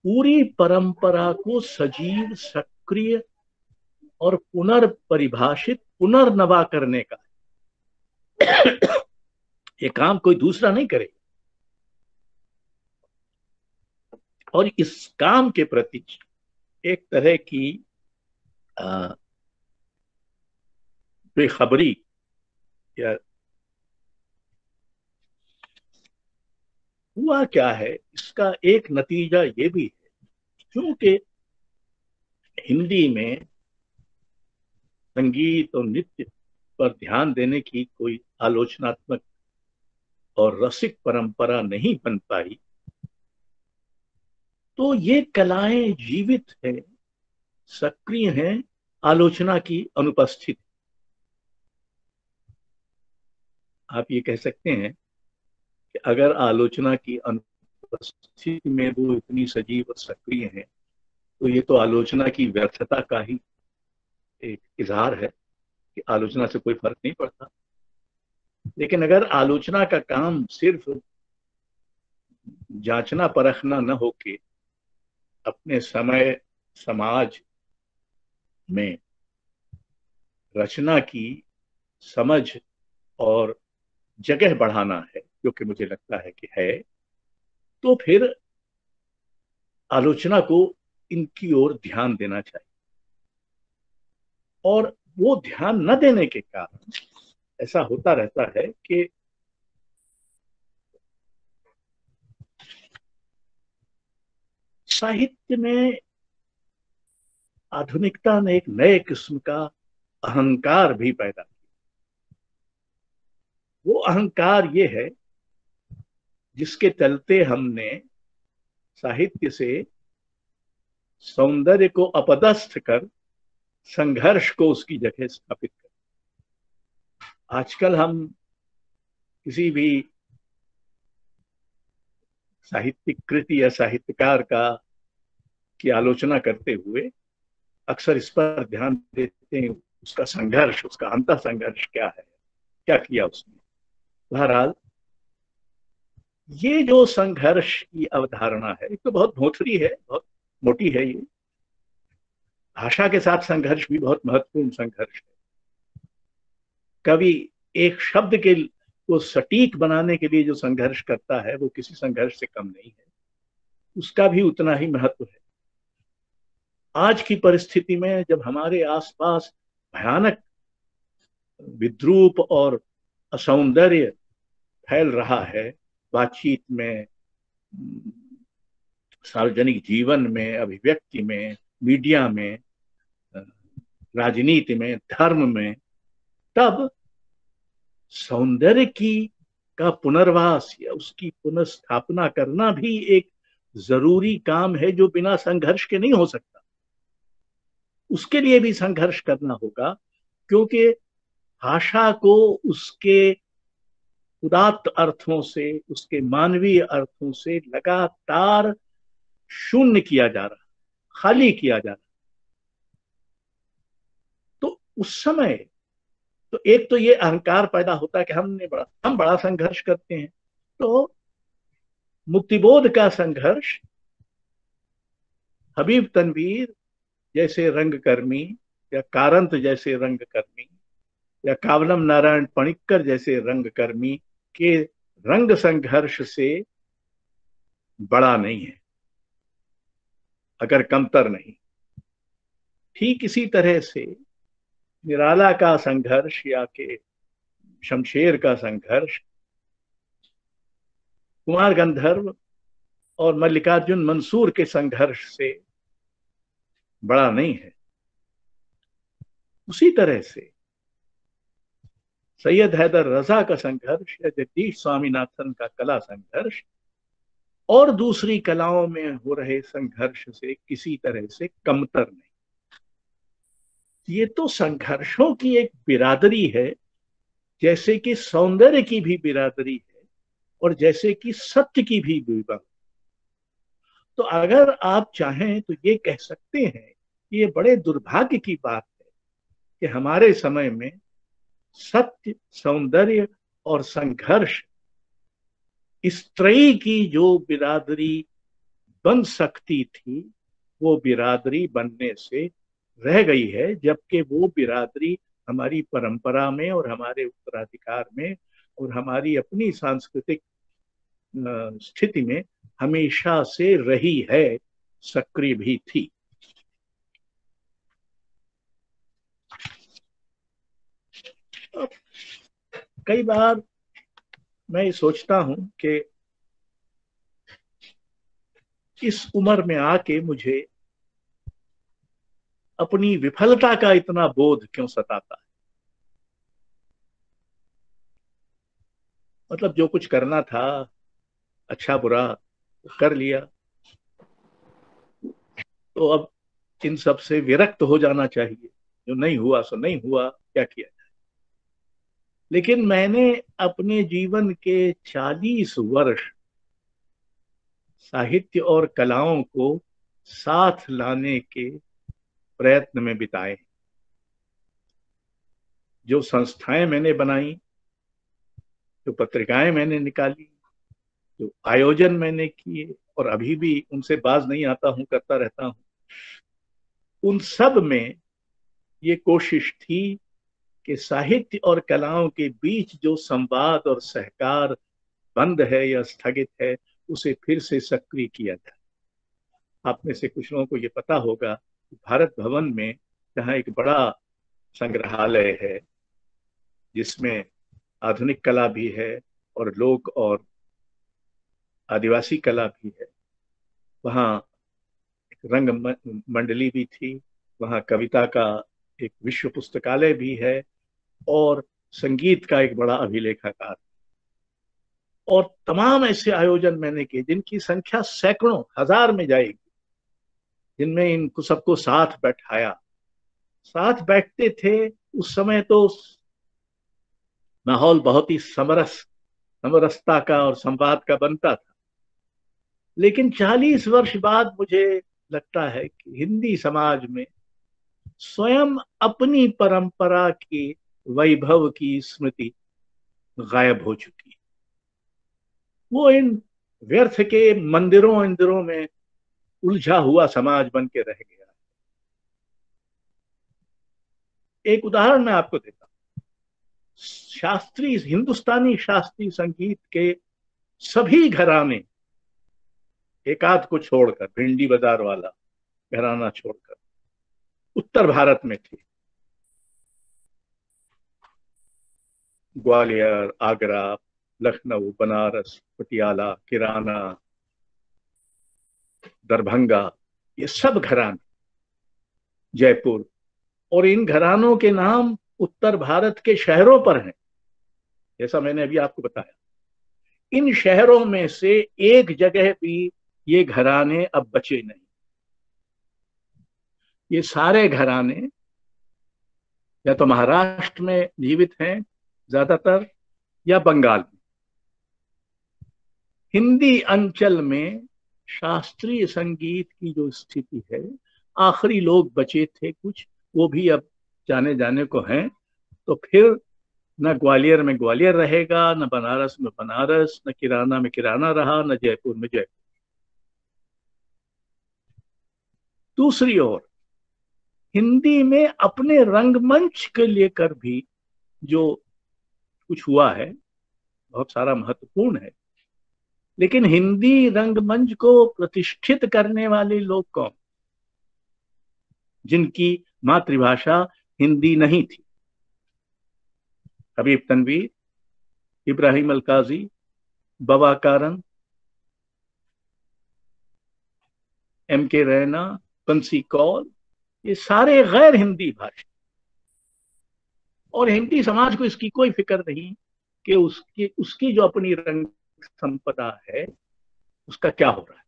पूरी परंपरा को सजीव, सक्रिय और पुनर्परिभाषित, पुनर्नवा करने का। ये काम कोई दूसरा नहीं करे। और इस काम के प्रति एक तरह की बेखबरी या हुआ क्या है, इसका एक नतीजा ये भी है, क्योंकि हिंदी में संगीत और नृत्य पर ध्यान देने की कोई आलोचनात्मक और रसिक परंपरा नहीं बन पाई, तो ये कलाएं जीवित है, सक्रिय हैं, आलोचना की अनुपस्थिति। आप ये कह सकते हैं कि अगर आलोचना की अनुपस्थिति में वो इतनी सजीव और सक्रिय है, तो ये तो आलोचना की व्यर्थता का ही एक इजहार है कि आलोचना से कोई फर्क नहीं पड़ता। लेकिन अगर आलोचना का काम सिर्फ जांचना परखना न होके अपने समय समाज में रचना की समझ और जगह बढ़ाना है, जो कि मुझे लगता है कि है, तो फिर आलोचना को इनकी ओर ध्यान देना चाहिए। और वो ध्यान न देने के कारण ऐसा होता रहता है कि साहित्य में आधुनिकता ने एक नए किस्म का अहंकार भी पैदा किया। वो अहंकार ये है जिसके चलते हमने साहित्य से सौंदर्य को अपदस्थ कर संघर्ष को उसकी जगह स्थापित कर। आजकल हम किसी भी साहित्यिक कृति या साहित्यकार की आलोचना करते हुए अक्सर इस पर ध्यान देते हैं, उसका संघर्ष, उसका अंतः संघर्ष क्या है, क्या किया उसने। बहरहाल ये जो संघर्ष की अवधारणा है, एक तो बहुत भोथरी है, बहुत मोटी है। ये भाषा के साथ संघर्ष भी बहुत महत्वपूर्ण संघर्ष है। कवि एक शब्द के को सटीक बनाने के लिए जो संघर्ष करता है वो किसी संघर्ष से कम नहीं है, उसका भी उतना ही महत्व है। आज की परिस्थिति में जब हमारे आसपास भयानक विद्रूप और असौंदर्य फैल रहा है, बातचीत में, सार्वजनिक जीवन में, अभिव्यक्ति में, मीडिया में, राजनीति में, धर्म में, तब सौंदर्य का पुनर्वास या उसकी पुनर्स्थापना करना भी एक जरूरी काम है जो बिना संघर्ष के नहीं हो सकता। उसके लिए भी संघर्ष करना होगा, क्योंकि भाषा को उसके उदात्त अर्थों से, उसके मानवीय अर्थों से लगातार शून्य किया जा रहा, खाली किया जा रहा। तो उस समय तो एक तो ये अहंकार पैदा होता है कि हम बड़ा संघर्ष करते हैं। तो मुक्तिबोध का संघर्ष हबीब तनवीर जैसे रंगकर्मी या कारंत जैसे रंगकर्मी या कावलम नारायण पणिक्कर जैसे रंगकर्मी के रंग संघर्ष से बड़ा नहीं है, अगर कमतर नहीं। ठीक इसी तरह से निराला का संघर्ष या के शमशेर का संघर्ष कुमार गंधर्व और मल्लिकार्जुन मंसूर के संघर्ष से बड़ा नहीं है। उसी तरह से सैयद हैदर रजा का संघर्ष या जगदीश स्वामीनाथन का कला संघर्ष और दूसरी कलाओं में हो रहे संघर्ष से किसी तरह से कमतर नहीं। ये तो संघर्षों की एक बिरादरी है, जैसे कि सौंदर्य की भी बिरादरी है और जैसे कि सत्य की भी बिरादरी। तो अगर आप चाहें तो ये कह सकते हैं कि ये बड़े दुर्भाग्य की बात है कि हमारे समय में सत्य, सौंदर्य और संघर्ष, इस त्रयी की जो बिरादरी बन सकती थी वो बिरादरी बनने से रह गई है, जबकि वो बिरादरी हमारी परंपरा में और हमारे उत्तराधिकार में और हमारी अपनी सांस्कृतिक स्थिति में हमेशा से रही है, सक्रिय भी थी। अब कई बार मैं सोचता हूं कि इस उम्र में आके मुझे अपनी विफलता का इतना बोध क्यों सताता है। मतलब जो कुछ करना था, अच्छा बुरा कर लिया, तो अब इन सब से विरक्त हो जाना चाहिए। जो नहीं हुआ सो नहीं हुआ, क्या किया जाए। लेकिन मैंने अपने जीवन के 40 वर्ष साहित्य और कलाओं को साथ लाने के प्रयत्न में बिताए। जो संस्थाएं मैंने बनाई, जो पत्रिकाएं मैंने निकाली, जो आयोजन मैंने किए और अभी भी उनसे बाज नहीं आता हूं, करता रहता हूं, उन सब में ये कोशिश थी कि साहित्य और कलाओं के बीच जो संवाद और सहकार बंद है या स्थगित है, उसे फिर से सक्रिय किया जाए। आप में से कुछ लोगों को ये पता होगा कि भारत भवन में जहाँ एक बड़ा संग्रहालय है जिसमें आधुनिक कला भी है और लोक और आदिवासी कला भी है। वहाँ एक रंग मंडली भी थी, वहाँ कविता का एक विश्व पुस्तकालय भी है और संगीत का एक बड़ा अभिलेखागार, और तमाम ऐसे आयोजन मैंने किए जिनकी संख्या सैकड़ों हजार में जाएगी, जिनमें इनको सबको साथ बैठाया। साथ बैठते थे उस समय तो माहौल बहुत ही समरसता का और संवाद का बनता था। लेकिन 40 वर्ष बाद मुझे लगता है कि हिंदी समाज में स्वयं अपनी परंपरा के वैभव की स्मृति गायब हो चुकी है। वो इन व्यर्थ के मंदिरों में उलझा हुआ समाज बन के रह गया। एक उदाहरण मैं आपको देता हूं। हिंदुस्तानी शास्त्रीय संगीत के सभी घराने, एक आध को छोड़कर, भिंडी बाजार वाला घराना छोड़कर, उत्तर भारत में थे। ग्वालियर, आगरा, लखनऊ, बनारस, पटियाला, किराना, दरभंगा, ये सब घराने, जयपुर, और इन घरानों के नाम उत्तर भारत के शहरों पर हैं, जैसा मैंने अभी आपको बताया। इन शहरों में से एक जगह भी ये घराने अब बचे नहीं। ये सारे घराने या तो महाराष्ट्र में जीवित हैं ज्यादातर, या बंगाल में। हिंदी अंचल में शास्त्रीय संगीत की जो स्थिति है, आखिरी लोग बचे थे कुछ, वो भी अब जाने जाने को हैं। तो फिर न ग्वालियर में ग्वालियर रहेगा, न बनारस में बनारस, न किराना में किराना रहा, न जयपुर में जयपुर। दूसरी ओर हिंदी में अपने रंगमंच के लेकर भी जो कुछ हुआ है बहुत सारा महत्वपूर्ण है। लेकिन हिंदी रंगमंच को प्रतिष्ठित करने वाले लोग कौन, जिनकी मातृभाषा हिंदी नहीं थी? हबीब तनवीर, इब्राहिम अलकाजी, बवा कारन, M.K. रैना, बंसी कौल, ये सारे गैर हिंदी भाषी। और हिंदी समाज को इसकी कोई फिक्र नहीं कि उसकी जो अपनी रंग संपदा है उसका क्या हो रहा है।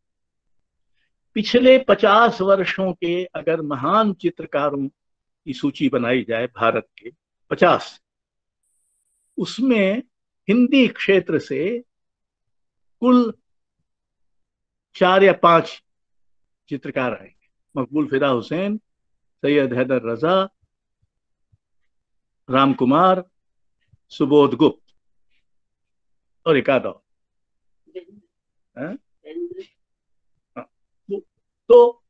पिछले 50 वर्षों के अगर महान चित्रकारों की सूची बनाई जाए भारत के 50, उसमें हिंदी क्षेत्र से कुल 4 या 5 चित्रकार आएंगे। मकबूल फिदा हुसैन, सैयद हैदर रजा, राम कुमार, सुबोध गुप्त और एक आध और। तो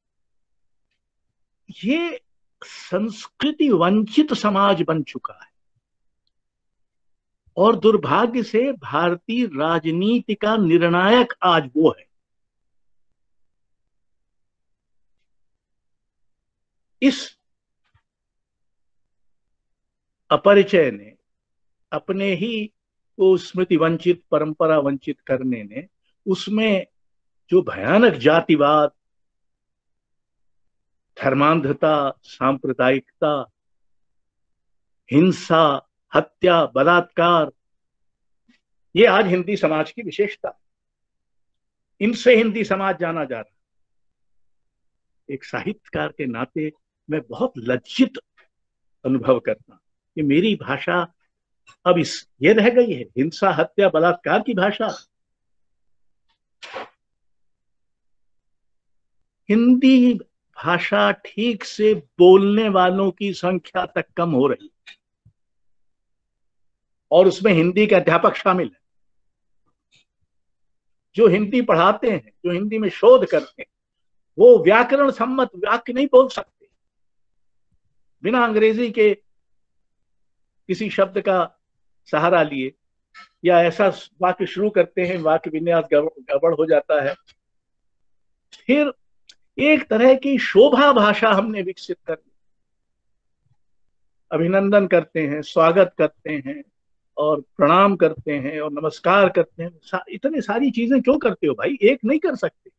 ये संस्कृति वंचित समाज बन चुका है। और दुर्भाग्य से भारतीय राजनीति का निर्णायक आज वो है। इस अपरिचय ने, अपने ही को स्मृति वंचित, परंपरा वंचित करने ने, उसमें जो भयानक जातिवाद, धर्मांधता, सांप्रदायिकता, हिंसा, हत्या, बलात्कार, ये आज हिंदी समाज की विशेषता। इनसे हिंदी समाज जाना जा रहा है। एक साहित्यकार के नाते मैं बहुत लज्जित अनुभव करता कि मेरी भाषा अब ये रह गई है, हिंसा, हत्या, बलात्कार की भाषा। हिंदी भाषा ठीक से बोलने वालों की संख्या तक कम हो रही है, और उसमें हिंदी के अध्यापक शामिल हैं जो हिंदी पढ़ाते हैं, जो हिंदी में शोध करते हैं। वो व्याकरण सम्मत वाक्य नहीं बोल सकते बिना अंग्रेजी के किसी शब्द का सहारा लिए, या ऐसा वाक्य शुरू करते हैं, वाक्य विन्यास गड़बड़ हो जाता है। फिर एक तरह की शोभा भाषा हमने विकसित कर ली। अभिनंदन करते हैं, स्वागत करते हैं और प्रणाम करते हैं और नमस्कार करते हैं। इतने सारी चीजें क्यों करते हो भाई? एक नहीं कर सकते?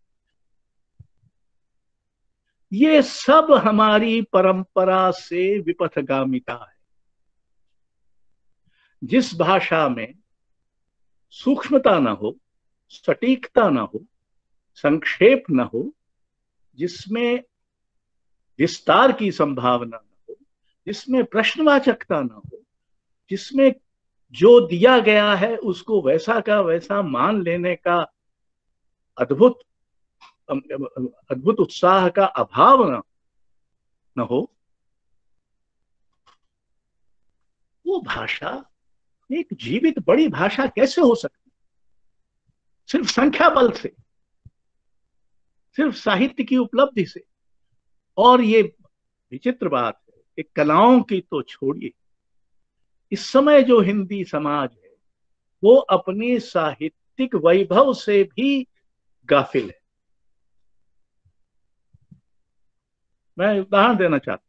ये सब हमारी परंपरा से विपथगामिता है। जिस भाषा में सूक्ष्मता ना हो, सटीकता ना हो, संक्षेप ना हो, जिसमें विस्तार की संभावना ना हो, जिसमें प्रश्नवाचकता ना हो, जिसमें जो दिया गया है उसको वैसा का वैसा मान लेने का अद्भुत अद्भुत उत्साह का अभाव न हो, वो भाषा एक जीवित बड़ी भाषा कैसे हो सकती? सिर्फ संख्या बल से, सिर्फ साहित्य की उपलब्धि से। और ये विचित्र बात है कि कलाओं की तो छोड़िए, इस समय जो हिंदी समाज है वो अपनी साहित्यिक वैभव से भी गाफिल है। मैं उदाहरण देना चाहता हूं।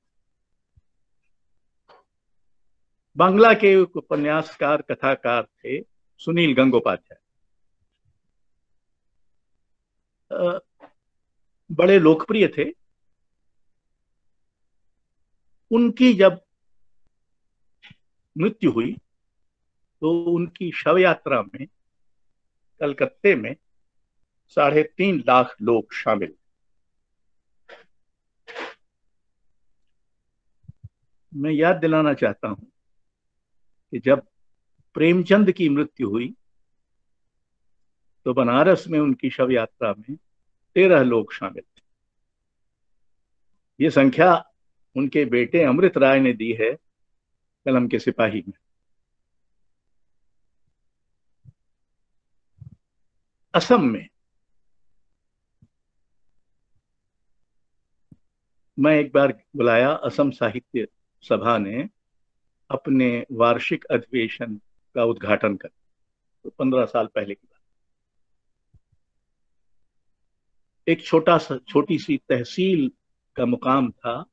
बांग्ला के उपन्यासकार कथाकार थे सुनील गंगोपाध्याय। बड़े लोकप्रिय थे। उनकी जब मृत्यु हुई तो उनकी शव यात्रा में कलकत्ते में 3.5 लाख लोग शामिल। मैं याद दिलाना चाहता हूं कि जब प्रेमचंद की मृत्यु हुई तो बनारस में उनकी शव यात्रा में 13 लोग शामिल थे। ये संख्या उनके बेटे अमृत राय ने दी है कलम के सिपाही में। असम में मैं एक बार बुलाया, असम साहित्य सभा ने अपने वार्षिक अधिवेशन का उद्घाटन कर, तो 15 साल पहले की बात। एक छोटी सी तहसील का मुकाम था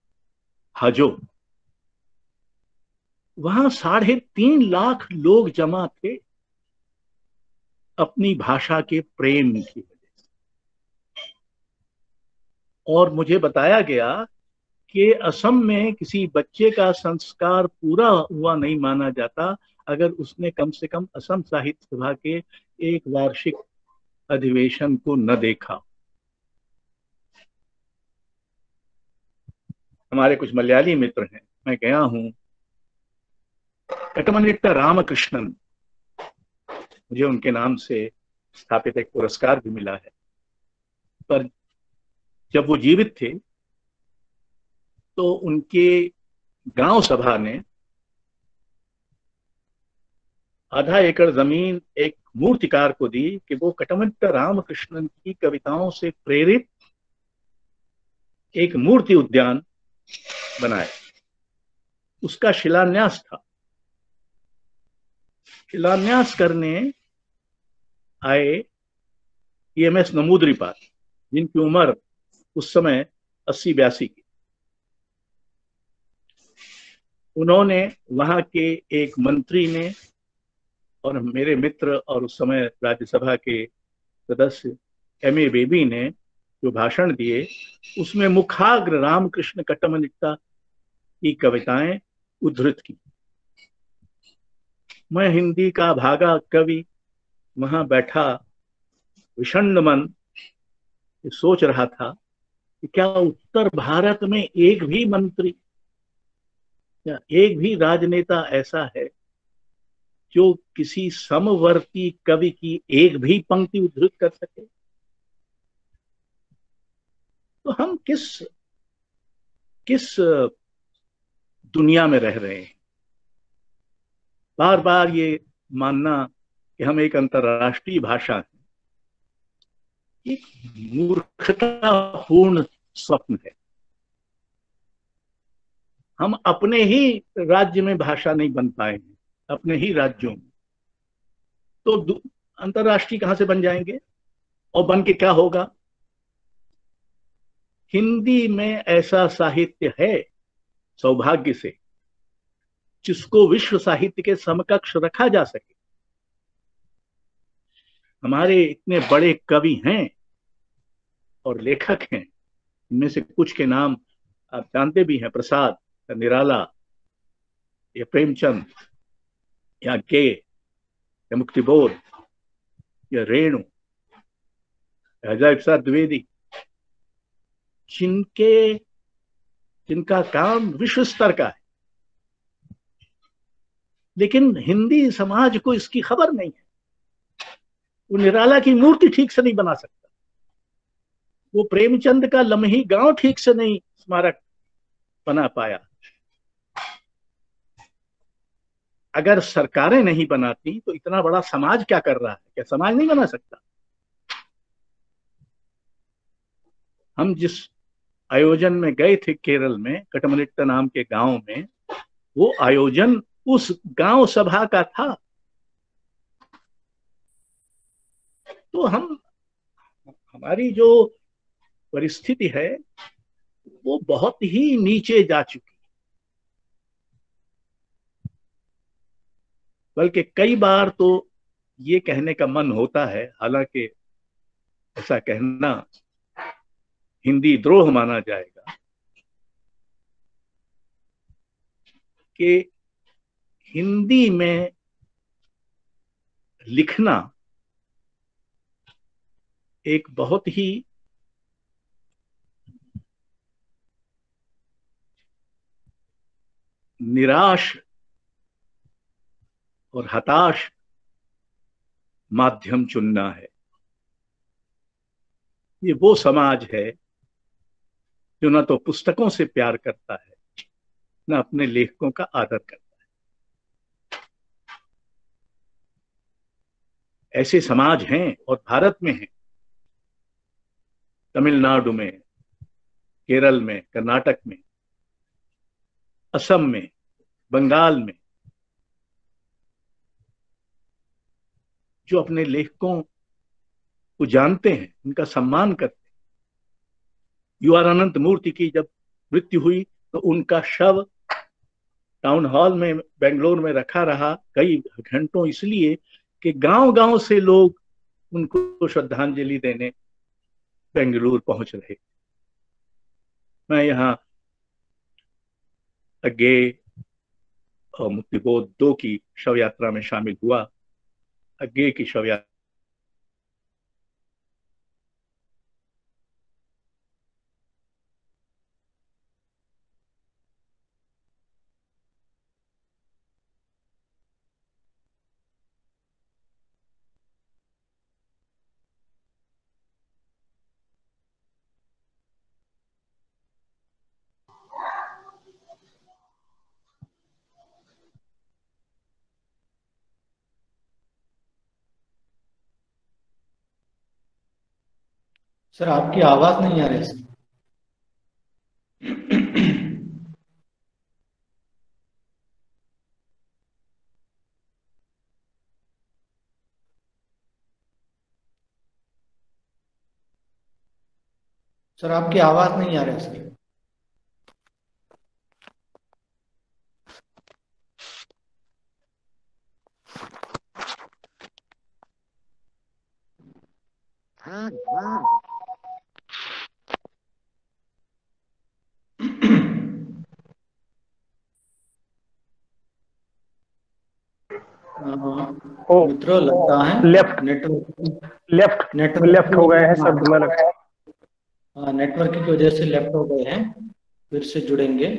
हजो। वहां 3.5 लाख लोग जमा थे अपनी भाषा के प्रेम की वजह से। और मुझे बताया गया कि असम में किसी बच्चे का संस्कार पूरा हुआ नहीं माना जाता अगर उसने कम से कम असम साहित्य सभा के एक वार्षिक अधिवेशन को न देखा। हमारे कुछ मलयाली मित्र हैं, मैं गया हूं, कटमनिट्टा रामकृष्णन, मुझे उनके नाम से स्थापित एक पुरस्कार भी मिला है। पर जब वो जीवित थे तो उनके गांव सभा ने आधा एकड़ जमीन एक मूर्तिकार को दी कि वो कटमनिट्टा रामकृष्णन की कविताओं से प्रेरित एक मूर्ति उद्यान बनाए। उसका शिलान्यास था। शिलान्यास करने आए EMS नमूद्रीपाल, जिनकी उम्र उस समय 80-82 की। उन्होंने वहां के एक मंत्री ने और मेरे मित्र और उस समय राज्यसभा के सदस्य MA बेबी ने जो भाषण दिए, उसमें मुखाग्र रामकृष्ण कट्टमनिट्टा की कविताएं उद्धृत की। मैं हिंदी का भागा कवि वहां बैठा विषण्ण मन सोच रहा था कि क्या उत्तर भारत में एक भी मंत्री या एक भी राजनेता ऐसा है जो किसी समवर्ती कवि की एक भी पंक्ति उद्धृत कर सके? तो हम किस दुनिया में रह रहे हैं? बार बार ये मानना कि हम एक अंतर्राष्ट्रीय भाषा है, एक मूर्खतापूर्ण स्वप्न है। हम अपने ही राज्य में भाषा नहीं बन पाए हैं, अपने ही राज्यों में, तो अंतर्राष्ट्रीय कहां से बन जाएंगे? और बन के क्या होगा? हिंदी में ऐसा साहित्य है, सौभाग्य से, जिसको विश्व साहित्य के समकक्ष रखा जा सके। हमारे इतने बड़े कवि हैं और लेखक हैं, इनमें से कुछ के नाम आप जानते भी हैं, प्रसाद या निराला या प्रेमचंद या गे या मुक्तिबोध या रेणु या अजय प्रसाद द्विवेदी, जिनका काम विश्व स्तर का है, लेकिन हिंदी समाज को इसकी खबर नहीं है। वो निराला की मूर्ति ठीक से नहीं बना सकता, वो प्रेमचंद का लम्ही गांव ठीक से नहीं स्मारक बना पाया। अगर सरकारें नहीं बनाती तो इतना बड़ा समाज क्या कर रहा है? क्या समाज नहीं बना सकता? हम जिस आयोजन में गए थे केरल में, कटमनिट्टा नाम के गांव में, वो आयोजन उस गांव सभा का था। तो हमारी जो परिस्थिति है वो बहुत ही नीचे जा चुकी, बल्कि कई बार तो ये कहने का मन होता है, हालांकि ऐसा कहना हिंदी द्रोह माना जाएगा, कि हिंदी में लिखना एक बहुत ही निराश और हताश माध्यम चुनना है। ये वो समाज है जो न तो पुस्तकों से प्यार करता है, न अपने लेखकों का आदर करता है। ऐसे समाज हैं और भारत में हैं, तमिलनाडु में, केरल में, कर्नाटक में, असम में, बंगाल में, जो अपने लेखकों को जानते हैं, उनका सम्मान करते हैं। यू आर अनंत मूर्ति की जब मृत्यु हुई तो उनका शव टाउन हॉल में बेंगलोर में रखा रहा कई घंटों, इसलिए कि गांव गांव से लोग उनको श्रद्धांजलि देने बेंगलुरु पहुंच रहे। मैं यहाँ अगे और मुक्तिबोध 2 की शव यात्रा में शामिल हुआ। अगे की शव यात्रा सर आपकी आवाज नहीं आ रही सर। सर आपकी आवाज नहीं आ रही सर। ओ मित्रों लगता है लेफ्ट नेटवर्क लेफ्ट हो गए हैं सब मतलब। नेटवर्क की वजह से लेफ्ट हो गए हैं, फिर से जुड़ेंगे।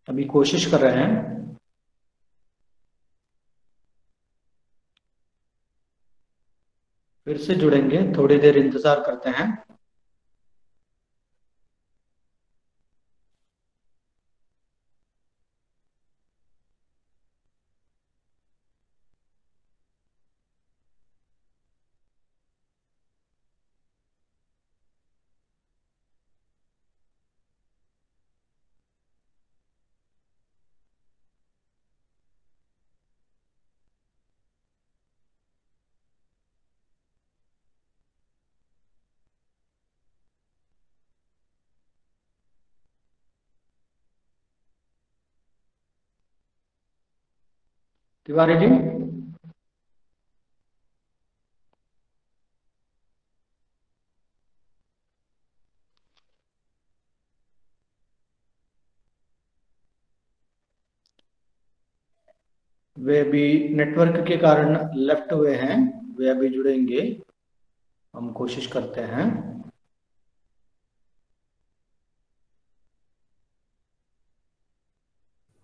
अभी कोशिश कर रहे हैं। फिर से जुड़ेंगे, थोड़ी देर इंतजार करते हैं। तिवारी जी। वे अभी नेटवर्क के कारण लेफ्ट हुए हैं, वे अभी जुड़ेंगे, हम कोशिश करते हैं।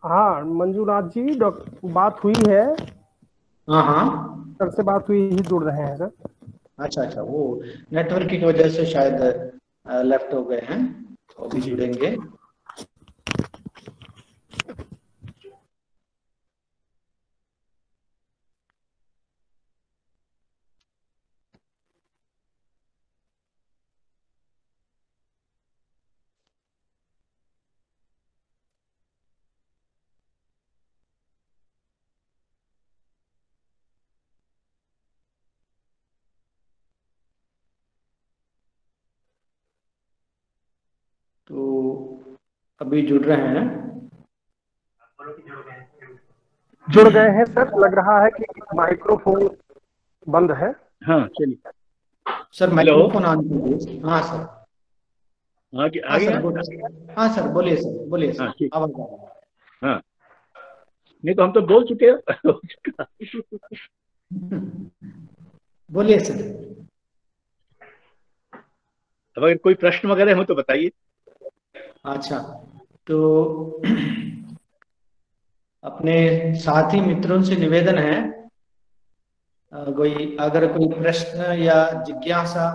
हाँ मंजूनाथ जी, डॉक्टर बात हुई है, हाँ हाँ, सर से बात हुई ही, जुड़ रहे हैं सर। अच्छा अच्छा, वो नेटवर्क की वजह से शायद लेफ्ट हो गए हैं, वो भी जुड़ेंगे। तो अभी जुड़ रहे हैं। जुड़ गए हैं सर, लग रहा है कि माइक्रोफोन बंद है। हाँ चलिए सर माइक्रोफोन ऑन कीजिए। हाँ सर, हाँ हाँ आगे सर हाँ सर, बोलिए सर, बोलिए हाँ सर, ठीक आवाज आ रही है। हाँ नहीं तो हम तो बोल चुके हैं। बोलिए सर। अब अगर कोई प्रश्न वगैरह हो तो बताइए। अच्छा, तो अपने साथी मित्रों से निवेदन है, कोई अगर कोई प्रश्न या जिज्ञासा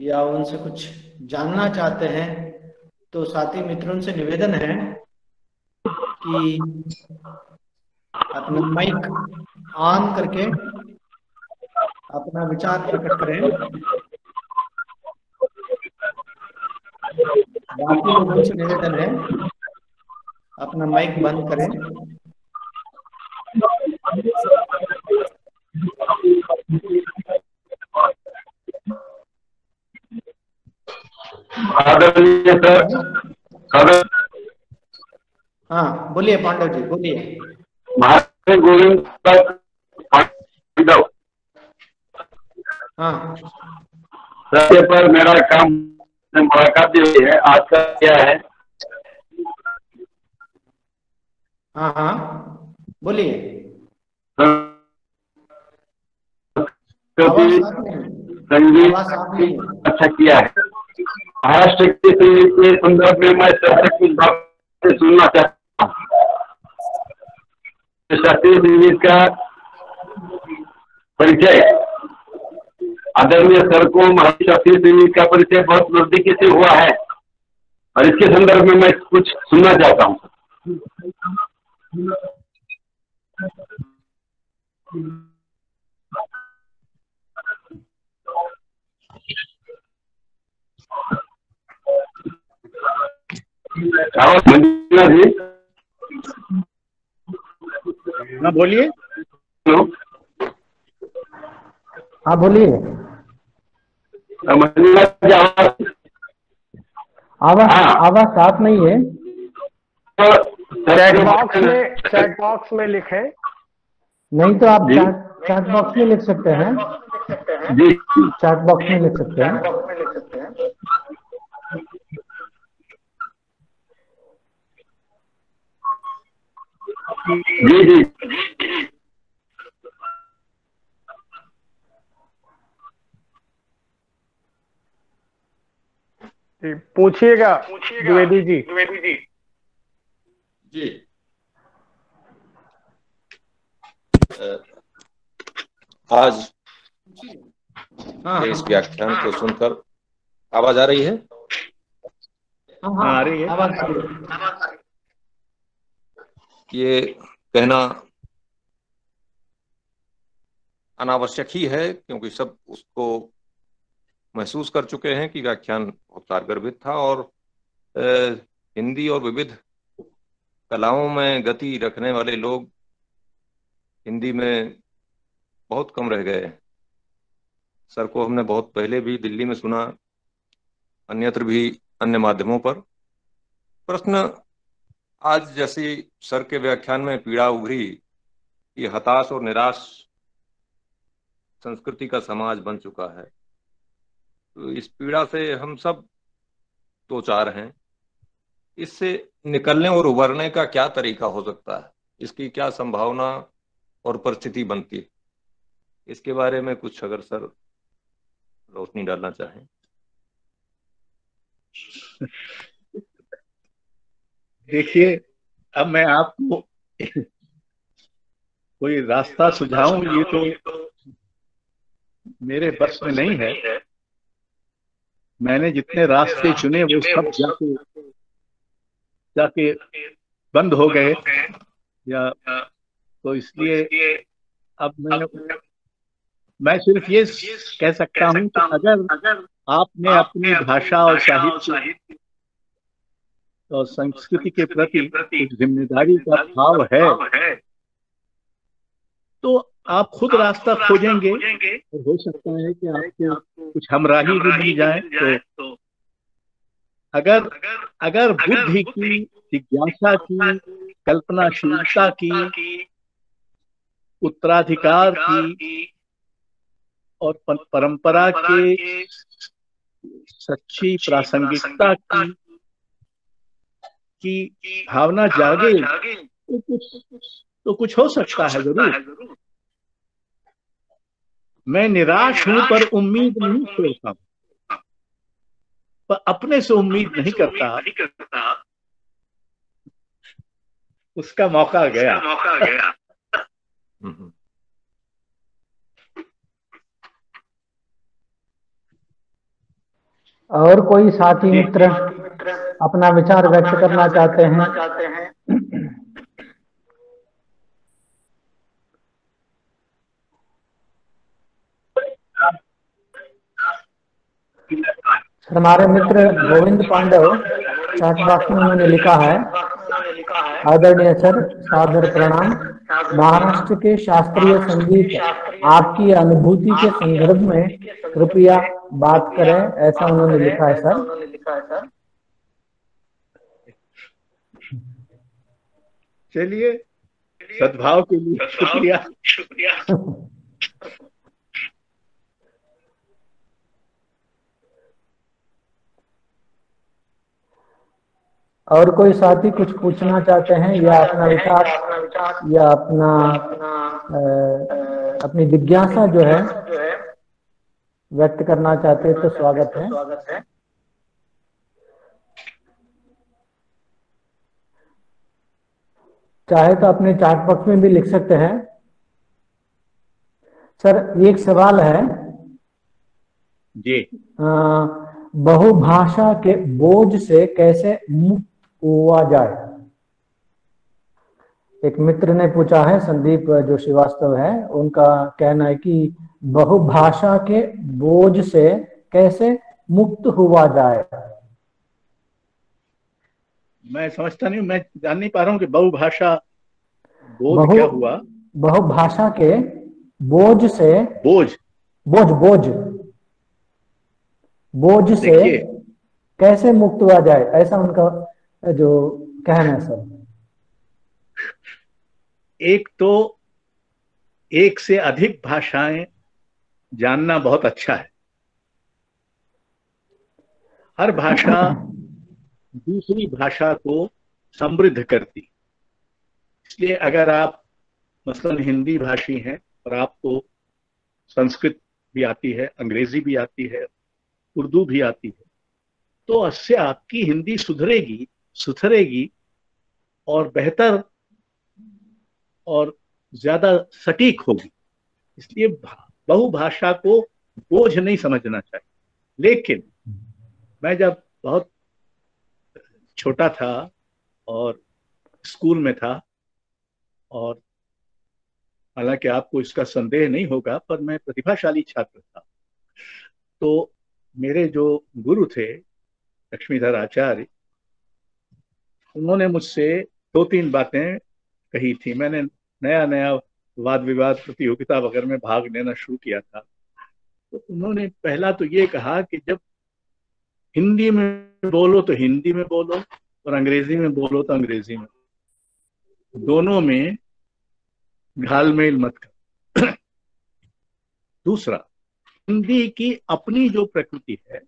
या उनसे कुछ जानना चाहते हैं तो साथी मित्रों से निवेदन है कि अपना माइक ऑन करके अपना विचार प्रकट करें। बाकी लोगों से निवेदन है अपना माइक बंद करें। आदरणीय सर, हाँ बोलिए पांडव जी, बोलिए। महाराज गोविंद सर, हाँ सत्य पर मेरा काम मुलाकात भी हुई है। आज का क्या है? हाँ हाँ बोलिए। आवाज साफ नहीं है, संगीत आवाज साफ नहीं है। अच्छा किया है। महाराष्ट्र के संगीत के संदर्भ में मैं सबसे कुछ बातें सुनना चाहता हूँ। शास्त्रीय संगीत का परिचय आदरणीय सर को महाराष्ट्र शास्त्रीय संगीत का परिचय बहुत नजदीकी से हुआ है और इसके संदर्भ में मैं कुछ सुनना चाहता हूँ। मंजुला जी, हाँ बोलिए। हेलो, हाँ बोलिए। मंजुला जी, आवाज आवाज साफ नहीं है। चैट बॉक्स में लिखें। नहीं तो आप चैट बॉक्स में लिख सकते हैं। जी चैट बॉक्स में लिख सकते हैं। जी जी पूछिएगा द्विवेदी जी। जी आज हाँ इस व्याख्यान को सुनकर आवाज आ रही है? हाँ आ रही है। आवाज आ रही है। ये कहना अनावश्यक ही है क्योंकि सब उसको महसूस कर चुके हैं कि व्याख्यान बहुत कारगर था और हिंदी और विविध कलाओं में गति रखने वाले लोग हिंदी में बहुत कम रह गए। सर को हमने बहुत पहले भी दिल्ली में सुना, अन्यत्र भी अन्य माध्यमों पर। प्रश्न आज जैसी सर के व्याख्यान में पीड़ा उभरी ये हताश और निराश संस्कृति का समाज बन चुका है। तो इस पीड़ा से हम सब दो चार हैं। इससे निकलने और उभरने का क्या तरीका हो सकता है, इसकी क्या संभावना और परिस्थिति बनती है, इसके बारे में कुछ अगर सर रोशनी डालना चाहें। देखिए, अब मैं आपको कोई रास्ता सुझाऊं ये तो मेरे बस में नहीं है। मैंने जितने रास्ते चुने वो सब जाके बंद हो गए, या तो इसलिए अब मैं सिर्फ ये कह सकता हूं कि अगर आपने अपनी भाषा और साहित्य और संस्कृति के प्रति एक जिम्मेदारी का भाव है तो आप खुद रास्ता खोजेंगे, और हो सकता है कि आपको कुछ हमराही भी मिल जाए। तो अगर बुद्धि की, जिज्ञासा की, कल्पनाशीलता की, उत्तराधिकार की और परंपरा के सच्ची प्रासंगिकता की भावना जागे तो कुछ हो सकता है जरूर। मैं निराश हूं पर उम्मीद नहीं छोड़ता, पर अपने से उम्मीद नहीं करता। उसका मौका गया। और कोई साथी मित्र अपना विचार व्यक्त करना चाहते हैं? सर, हमारे मित्र गोविंद पांडव चैट बॉक्स में उन्होंने लिखा है, आदरणीय सर, सादर प्रणाम। महाराष्ट्र के शास्त्रीय संगीत आपकी अनुभूति के संदर्भ में कृपया बात करें, ऐसा उन्होंने लिखा है सर। चलिए, सद्भाव के लिए शुक्रिया। और कोई साथी कुछ पूछना चाहते हैं या अपना विचार या अपनी जिज्ञासा जो है व्यक्त करना चाहते हैं तो स्वागत है। चाहे तो अपने चैट बॉक्स में भी लिख सकते हैं। सर, एक सवाल है जी। बहुभाषा के बोझ से कैसे मुक्त हुआ जाए? एक मित्र ने पूछा है, संदीप जो श्रीवास्तव है, उनका कहना है कि बहुभाषा के बोझ से कैसे मुक्त हुआ जाए। मैं समझता नहीं, मैं जान नहीं पा रहा हूँ कि बहुभाषा बोझ क्या हुआ। बहुभाषा के बोझ से बोझ से कैसे मुक्त हुआ जाए, ऐसा उनका जो कहना है सर। एक तो एक से अधिक भाषाएं जानना बहुत अच्छा है। हर भाषा दूसरी भाषा को समृद्ध करती। इसलिए अगर आप मसलन हिंदी भाषी हैं और आपको संस्कृत भी आती है, अंग्रेजी भी आती है, उर्दू भी आती है, तो इससे आपकी हिंदी सुधरेगी और बेहतर और ज्यादा सटीक होगी। इसलिए बहुभाषा को बोझ नहीं समझना चाहिए। लेकिन मैं जब बहुत छोटा था और स्कूल में था, और हालांकि आपको इसका संदेह नहीं होगा, पर मैं प्रतिभाशाली छात्र था, तो मेरे जो गुरु थे लक्ष्मीधर आचार्य, उन्होंने मुझसे 2-3 बातें कही थी। मैंने नया वाद विवाद प्रतियोगिता वगैरह में भाग लेना शुरू किया था, तो उन्होंने पहला तो ये कहा कि जब हिंदी में बोलो तो हिंदी में बोलो और अंग्रेजी में बोलो तो अंग्रेजी में, दोनों में घालमेल मत कर। दूसरा, हिंदी की अपनी जो प्रकृति है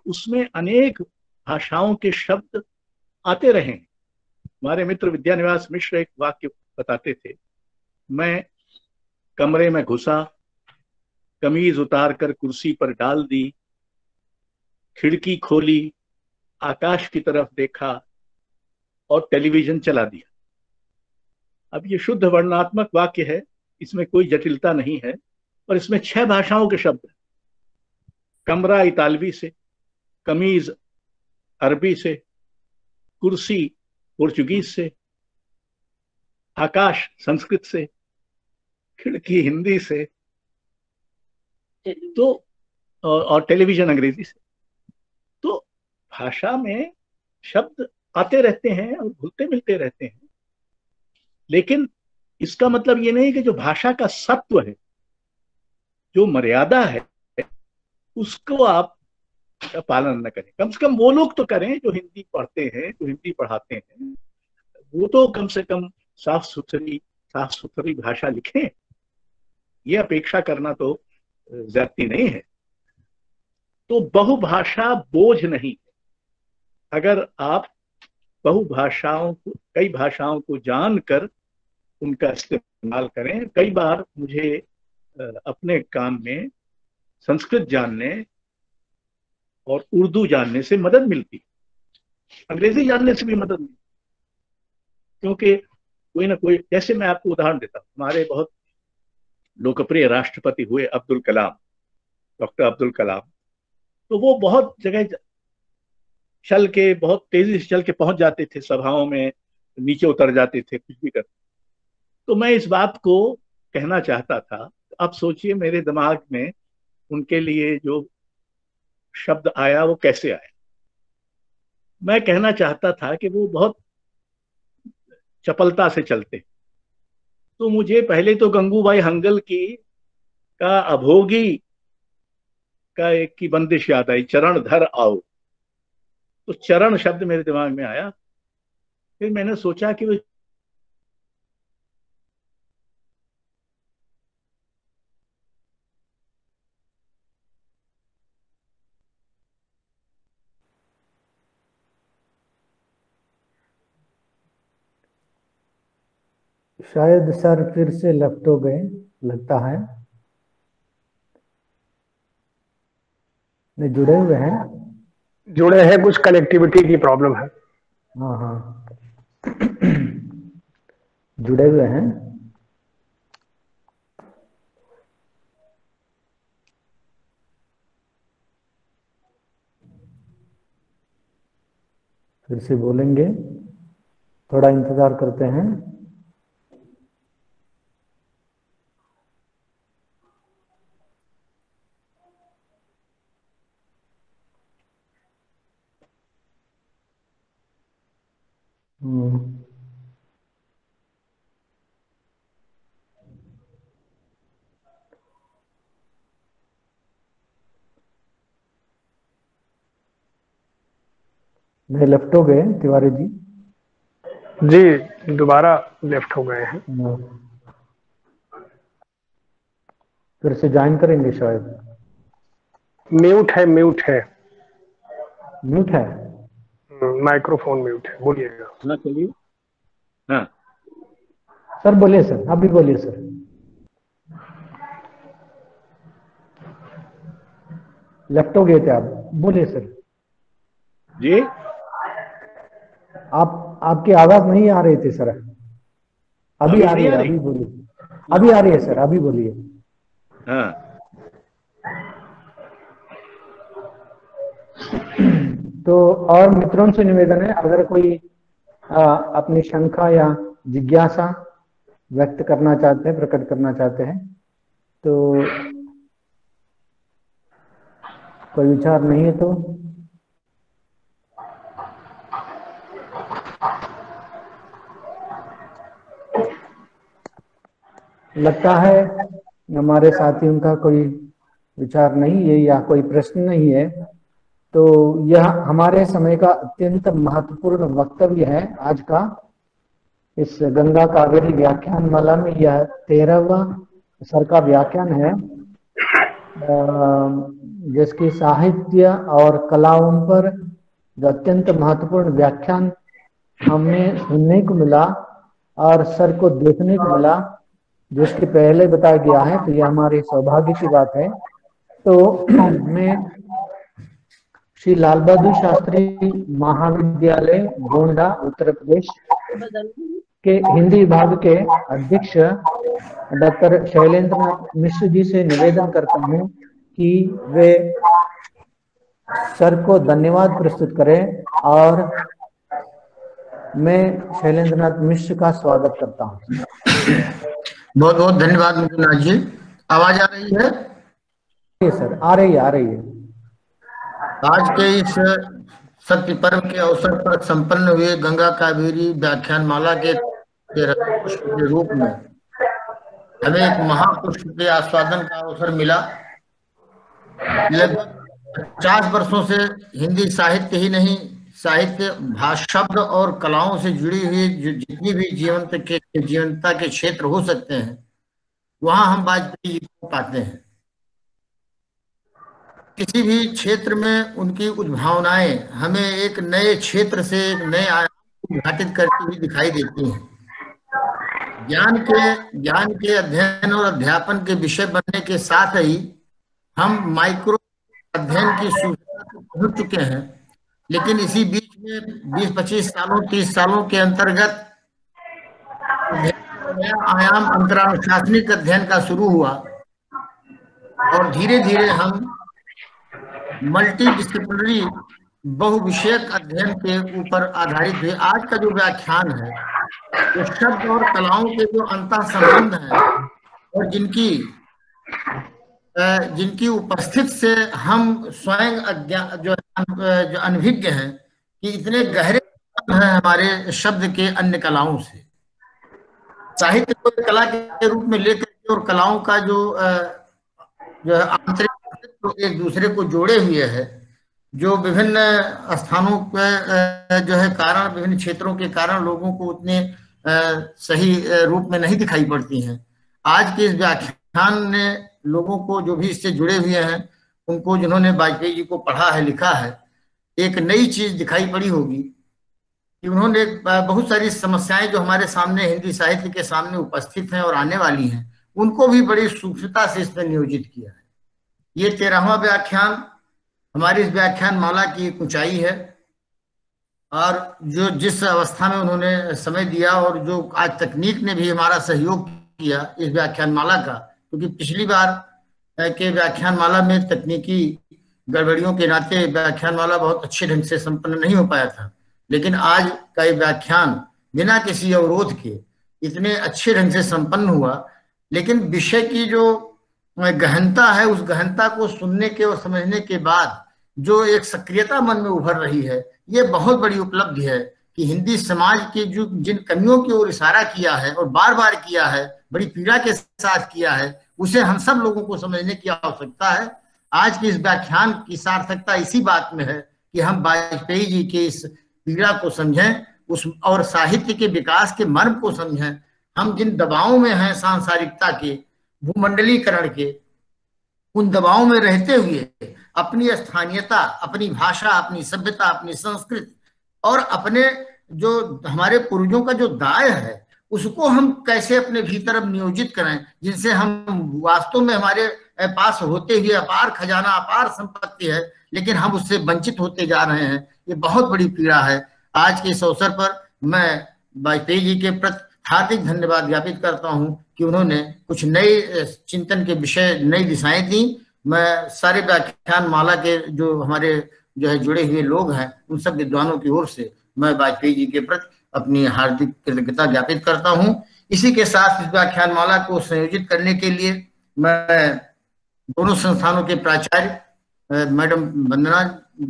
उसमें अनेक भाषाओं के शब्द आते रहे हैं। हमारे मित्र विद्यानिवास मिश्र एक वाक्य बताते थे, मैं कमरे में घुसा, कमीज उतार कर कुर्सी पर डाल दी, खिड़की खोली, आकाश की तरफ देखा और टेलीविजन चला दिया। अब ये शुद्ध वर्णनात्मक वाक्य है, इसमें कोई जटिलता नहीं है, और इसमें 6 भाषाओं के शब्द हैं। कमरा इतालवी से, कमीज अरबी से, कुर्सी पोर्चुगीज से, आकाश संस्कृत से, खिड़की हिंदी से, तो और टेलीविजन अंग्रेजी से। तो भाषा में शब्द आते रहते हैं और घुलते मिलते रहते हैं, लेकिन इसका मतलब ये नहीं कि जो भाषा का सत्व है, जो मर्यादा है, उसको आप पालन न करें। कम से कम वो लोग तो करें जो हिंदी पढ़ते हैं, जो हिंदी पढ़ाते हैं, वो तो कम से कम साफ सुथरी भाषा लिखें। ये अपेक्षा करना तो ज्यादती नहीं है। तो बहुभाषा बोझ नहीं। अगर आप कई भाषाओं को जानकर उनका इस्तेमाल करें। कई बार मुझे अपने काम में संस्कृत जानने और उर्दू जानने से मदद मिलती, अंग्रेजी जानने से भी मदद मिलती, क्योंकि कोई ना कोई, जैसे मैं आपको उदाहरण देता हूँ, हमारे बहुत लोकप्रिय राष्ट्रपति हुए अब्दुल कलाम, डॉक्टर अब्दुल कलाम। तो वो बहुत जगह बहुत तेजी से चल के पहुंच जाते थे सभाओं में, नीचे उतर जाते थे, कुछ भी करते। तो मैं इस बात को कहना चाहता था। आप सोचिए मेरे दिमाग में उनके लिए जो शब्द आया वो कैसे आया। मैं कहना चाहता था कि वो बहुत चपलता से चलते। तो मुझे पहले तो गंगूबाई हंगल का अभोगी का एक की बंदिश याद आई, चरण धर आओ। तो चरण शब्द मेरे दिमाग में आया। फिर मैंने सोचा कि वो शायद सर फिर से लेफ्ट हो गए लगता है। नहीं, जुड़े हुए हैं। जुड़े हैं, कुछ कनेक्टिविटी की प्रॉब्लम है। हाँ हाँ जुड़े हुए हैं। फिर से बोलेंगे, थोड़ा इंतजार करते हैं। नहीं, लेफ्ट हो गए तिवारी जी। जी, दोबारा लेफ्ट हो गए हैं। फिर से ज्वाइन करेंगे शायद। म्यूट है, म्यूट है, म्यूट है, माइक्रोफोन म्यूट है। बोलिएगा। ना, चलिए। हाँ सर बोलिए सर, अभी बोलिए सर। लेफ्ट हो गए थे आप, बोलिए सर जी। आपकी आवाज नहीं आ रही थी सर। अभी आ रही है, अभी बोलिए। अभी आ रही है सर, अभी बोलिए। हाँ, तो और मित्रों से निवेदन है, अगर कोई अपनी शंका या जिज्ञासा व्यक्त करना चाहते हैं, प्रकट करना चाहते हैं, तो कोई विचार नहीं है तो लगता है हमारे साथियों का कोई विचार नहीं है या कोई प्रश्न नहीं है। तो यह हमारे समय का अत्यंत महत्वपूर्ण वक्तव्य है आज का। इस गंगा कावेरी व्याख्यान माला में यह 13वां सर का व्याख्यान है, जिसकी साहित्य और कलाओं पर जो अत्यंत महत्वपूर्ण व्याख्यान हमें सुनने को मिला और सर को देखने को मिला, जिसके पहले बताया गया है, तो यह हमारे सौभाग्य की बात है। तो मैं श्री लाल बहादुर शास्त्री महाविद्यालय गोंडा उत्तर प्रदेश के हिंदी विभाग के अध्यक्ष डॉक्टर शैलेंद्र मिश्र जी से निवेदन करता हूं कि वे सर को धन्यवाद प्रस्तुत करें, और मैं शैलेंद्र नाथ मिश्र का स्वागत करता हूं। बहुत बहुत धन्यवाद मुकुंदनाथ जी। आवाज आ रही है? सर आ रही है। आज के इस सत्य पर्व के अवसर पर संपन्न हुए गंगा कावेरी व्याख्यान माला के पुष्प के रूप में हमें एक महापुष्प के आस्वादन का अवसर मिला। लगभग 50 वर्षों से हिंदी साहित्य ही नहीं, साहित्य, भाषा, शब्द और कलाओं से जुड़ी हुई जितनी भी जीवंतता के क्षेत्र हो सकते हैं, वहां हम वाजपेयी जी को पाते हैं। किसी भी क्षेत्र में उनकी उद्भावनाएं हमें एक नए क्षेत्र से एक नए आयाम उद्घाटित करती हुई दिखाई देती हैं। ज्ञान के अध्ययन और अध्यापन के विषय बनने के साथ ही हम माइक्रो अध्ययन की सुविधा को पहुंच चुके हैं, लेकिन इसी बीच में 20-25 सालों 30 सालों के अंतर्गत नया आयाम अंतरानुशासनिक अध्ययन का शुरू हुआ और धीरे धीरे हम मल्टी डिसिप्लिनरी बहुविषयक अध्ययन के ऊपर आधारित हुए। आज का जो व्याख्यान है वो शब्द और कलाओं के जो अंतः संबंध है और जिनकी उपस्थित से हम स्वयं जो अनभिज्ञ हैं कि इतने गहरे हैं हमारे शब्द के अन्य कलाओं से। साहित्य को कला के रूप में लेकर और कलाओं का जो आंतरिक तो एक दूसरे को जोड़े हुए है, जो विभिन्न स्थानों पे जो है कारण, विभिन्न क्षेत्रों के कारण लोगों को उतने सही रूप में नहीं दिखाई पड़ती हैं। आज के इस व्याख्यान ने लोगों को, जो भी इससे जुड़े हुए हैं, उनको, जिन्होंने वाजपेयी जी को पढ़ा है, लिखा है, एक नई चीज दिखाई पड़ी होगी कि उन्होंने बहुत सारी समस्याएं जो हमारे सामने हिंदी साहित्य के सामने उपस्थित हैं और आने वाली हैं, उनको भी बड़ी सूक्ष्मता से इसमें नियोजित किया है। ये 13वां व्याख्यान हमारी इस व्याख्यान माला की एक ऊंचाई है, और जो जिस अवस्था में उन्होंने समय दिया और जो आज तकनीक ने भी हमारा सहयोग किया इस व्याख्यान माला का, क्योंकि पिछली बार के व्याख्यान माला में तकनीकी गड़बड़ियों के नाते व्याख्यान माला बहुत अच्छे ढंग से संपन्न नहीं हो पाया था, लेकिन आज का ये व्याख्यान बिना किसी अवरोध के इतने अच्छे ढंग से संपन्न हुआ। लेकिन विषय की जो गहनता है, उस गहनता को सुनने के और समझने के बाद जो एक सक्रियता मन में उभर रही है, ये बहुत बड़ी उपलब्धि है कि हिंदी समाज की जो जिन कमियों की ओर इशारा किया है और बार बार किया है, बड़ी पीड़ा के साथ किया है, उसे हम सब लोगों को समझने की आवश्यकता है। आज के इस व्याख्यान की सार्थकता इसी बात में है कि हम वाजपेयी जी के इस पीड़ा को समझें, उस और साहित्य के विकास के मर्म को समझें। हम जिन दबावों में हैं सांसारिकता के, भूमंडलीकरण के, उन दबावों में रहते हुए अपनी स्थानीयता, अपनी भाषा, अपनी सभ्यता, अपनी संस्कृति और अपने जो हमारे पूर्वजों का जो दाय है, उसको हम कैसे अपने भीतर अब नियोजित करें, जिनसे हम वास्तव में हमारे पास होते हुए अपार खजाना, अपार संपत्ति है, लेकिन हम उससे वंचित होते जा रहे हैं। ये बहुत बड़ी पीड़ा है। आज के इस अवसर पर मैं वाजपेयी जी के प्रति हार्दिक धन्यवाद ज्ञापित करता हूं कि उन्होंने कुछ नए चिंतन के विषय, नई दिशाएं दी। मैं सारे व्याख्यान माला के जो हमारे जो है जुड़े हुए लोग हैं, उन सब विद्वानों की ओर से मैं वाजपेयी जी के प्रति अपनी हार्दिक कृतज्ञता ज्ञापित करता हूं। इसी के साथ इस व्याख्यान माला को संयोजित करने के लिए मैं दोनों संस्थानों के प्राचार्य मैडम वंदना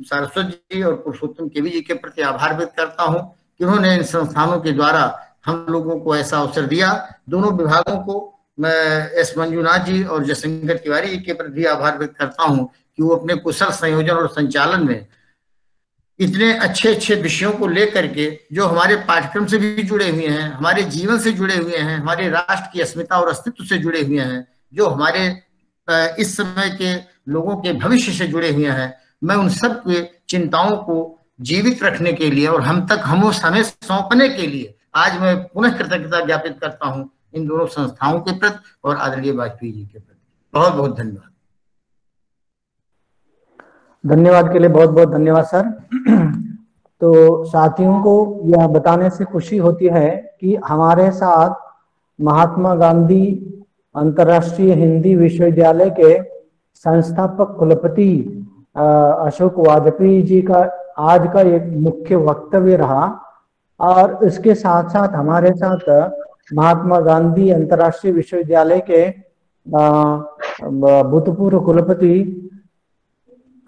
सारस्वत जी और पुरुषोत्तम केवी जी के प्रति आभार व्यक्त करता हूं कि उन्होंने इन संस्थानों के द्वारा हम लोगों को ऐसा अवसर दिया। दोनों विभागों को मैं एस मंजुनाथ जी और जयशंकर तिवारी जी के प्रति आभार व्यक्त करता हूं कि वो अपने कुशल संयोजन और संचालन में इतने अच्छे अच्छे विषयों को लेकर के जो हमारे पाठ्यक्रम से भी जुड़े हुए हैं, हमारे जीवन से जुड़े हुए हैं, हमारे राष्ट्र की अस्मिता और अस्तित्व से जुड़े हुए हैं, जो हमारे इस समय के लोगों के भविष्य से जुड़े हुए हैं। मैं उन सब के चिंताओं को जीवित रखने के लिए और हम तक हमें सौंपने के लिए आज मैं पुनः कृतज्ञता ज्ञापित करता हूं इन दोनों संस्थाओं के प्रति और आदरणीय वाजपेयी जी के प्रति। बहुत बहुत धन्यवाद। धन्यवाद के लिए बहुत बहुत धन्यवाद सर। तो साथियों को यह बताने से खुशी होती है कि हमारे साथ महात्मा गांधी अंतर्राष्ट्रीय हिंदी विश्वविद्यालय के संस्थापक कुलपति अशोक वाजपेयी जी का आज का एक मुख्य वक्तव्य रहा, और इसके साथ साथ हमारे साथ महात्मा गांधी अंतर्राष्ट्रीय विश्वविद्यालय के भूतपूर्व कुलपति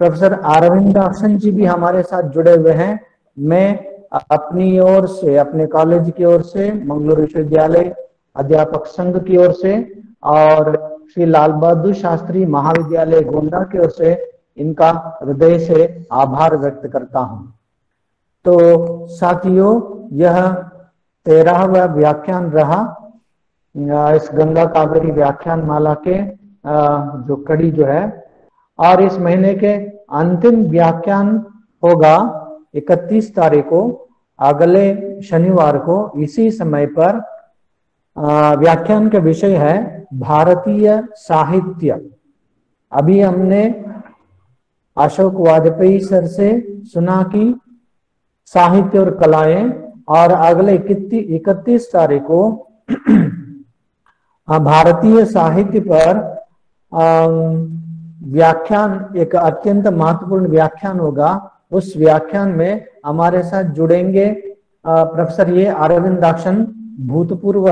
प्रोफेसर अरविंदाक्शन जी भी हमारे साथ जुड़े हुए हैं। मैं अपनी ओर से, अपने कॉलेज की ओर से, मंगलूरू विश्वविद्यालय अध्यापक संघ की ओर से और श्री लाल बहादुर शास्त्री महाविद्यालय गोंडा की ओर से इनका हृदय से आभार व्यक्त करता हूं। तो साथियों, यह 13वां व्याख्यान रहा इस गंगा कावेरी व्याख्यान माला के जो कड़ी जो है, और इस महीने के अंतिम व्याख्यान होगा 31 तारीख को, अगले शनिवार को इसी समय पर। व्याख्यान का विषय है भारतीय साहित्य। अभी हमने अशोक वाजपेयी सर से सुना कि साहित्य और कलाएं, और अगले 31 तारीख को भारतीय साहित्य पर व्याख्यान, एक अत्यंत महत्वपूर्ण व्याख्यान होगा। उस व्याख्यान में हमारे साथ जुड़ेंगे प्रोफेसर ए अरविंदाक्शन, भूतपूर्व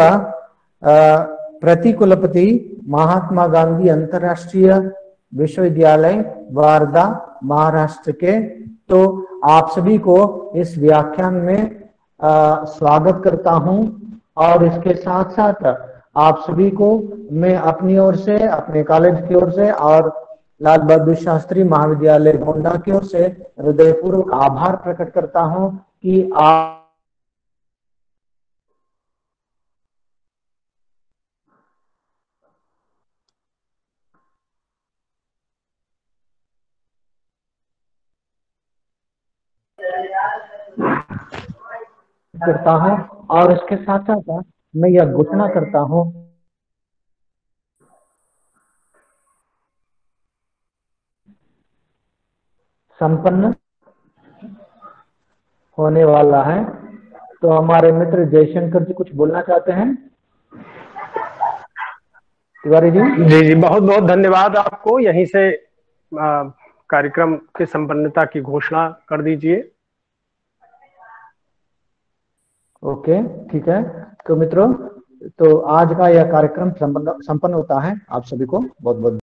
प्रतिकुलपति महात्मा गांधी अंतर्राष्ट्रीय विश्वविद्यालय वार्धा महाराष्ट्र के। तो आप सभी को इस व्याख्यान में स्वागत करता हूं, और इसके साथ साथ आप सभी को मैं अपनी ओर से, अपने कॉलेज की ओर से और लाल बहादुर शास्त्री महाविद्यालय गोंडा की ओर से हृदयपूर्वक आभार प्रकट करता हूं कि आप करता हूं, और इसके साथ साथ मैं यह घोषणा करता हूं संपन्न होने वाला है। तो हमारे मित्र जयशंकर जी कुछ बोलना चाहते हैं? तिवारी जी। जी, बहुत बहुत धन्यवाद आपको। यहीं से कार्यक्रम की संपन्नता की घोषणा कर दीजिए। ओके, ठीक है। तो मित्रों, तो आज का यह कार्यक्रम संपन्न होता है। आप सभी को बहुत बहुत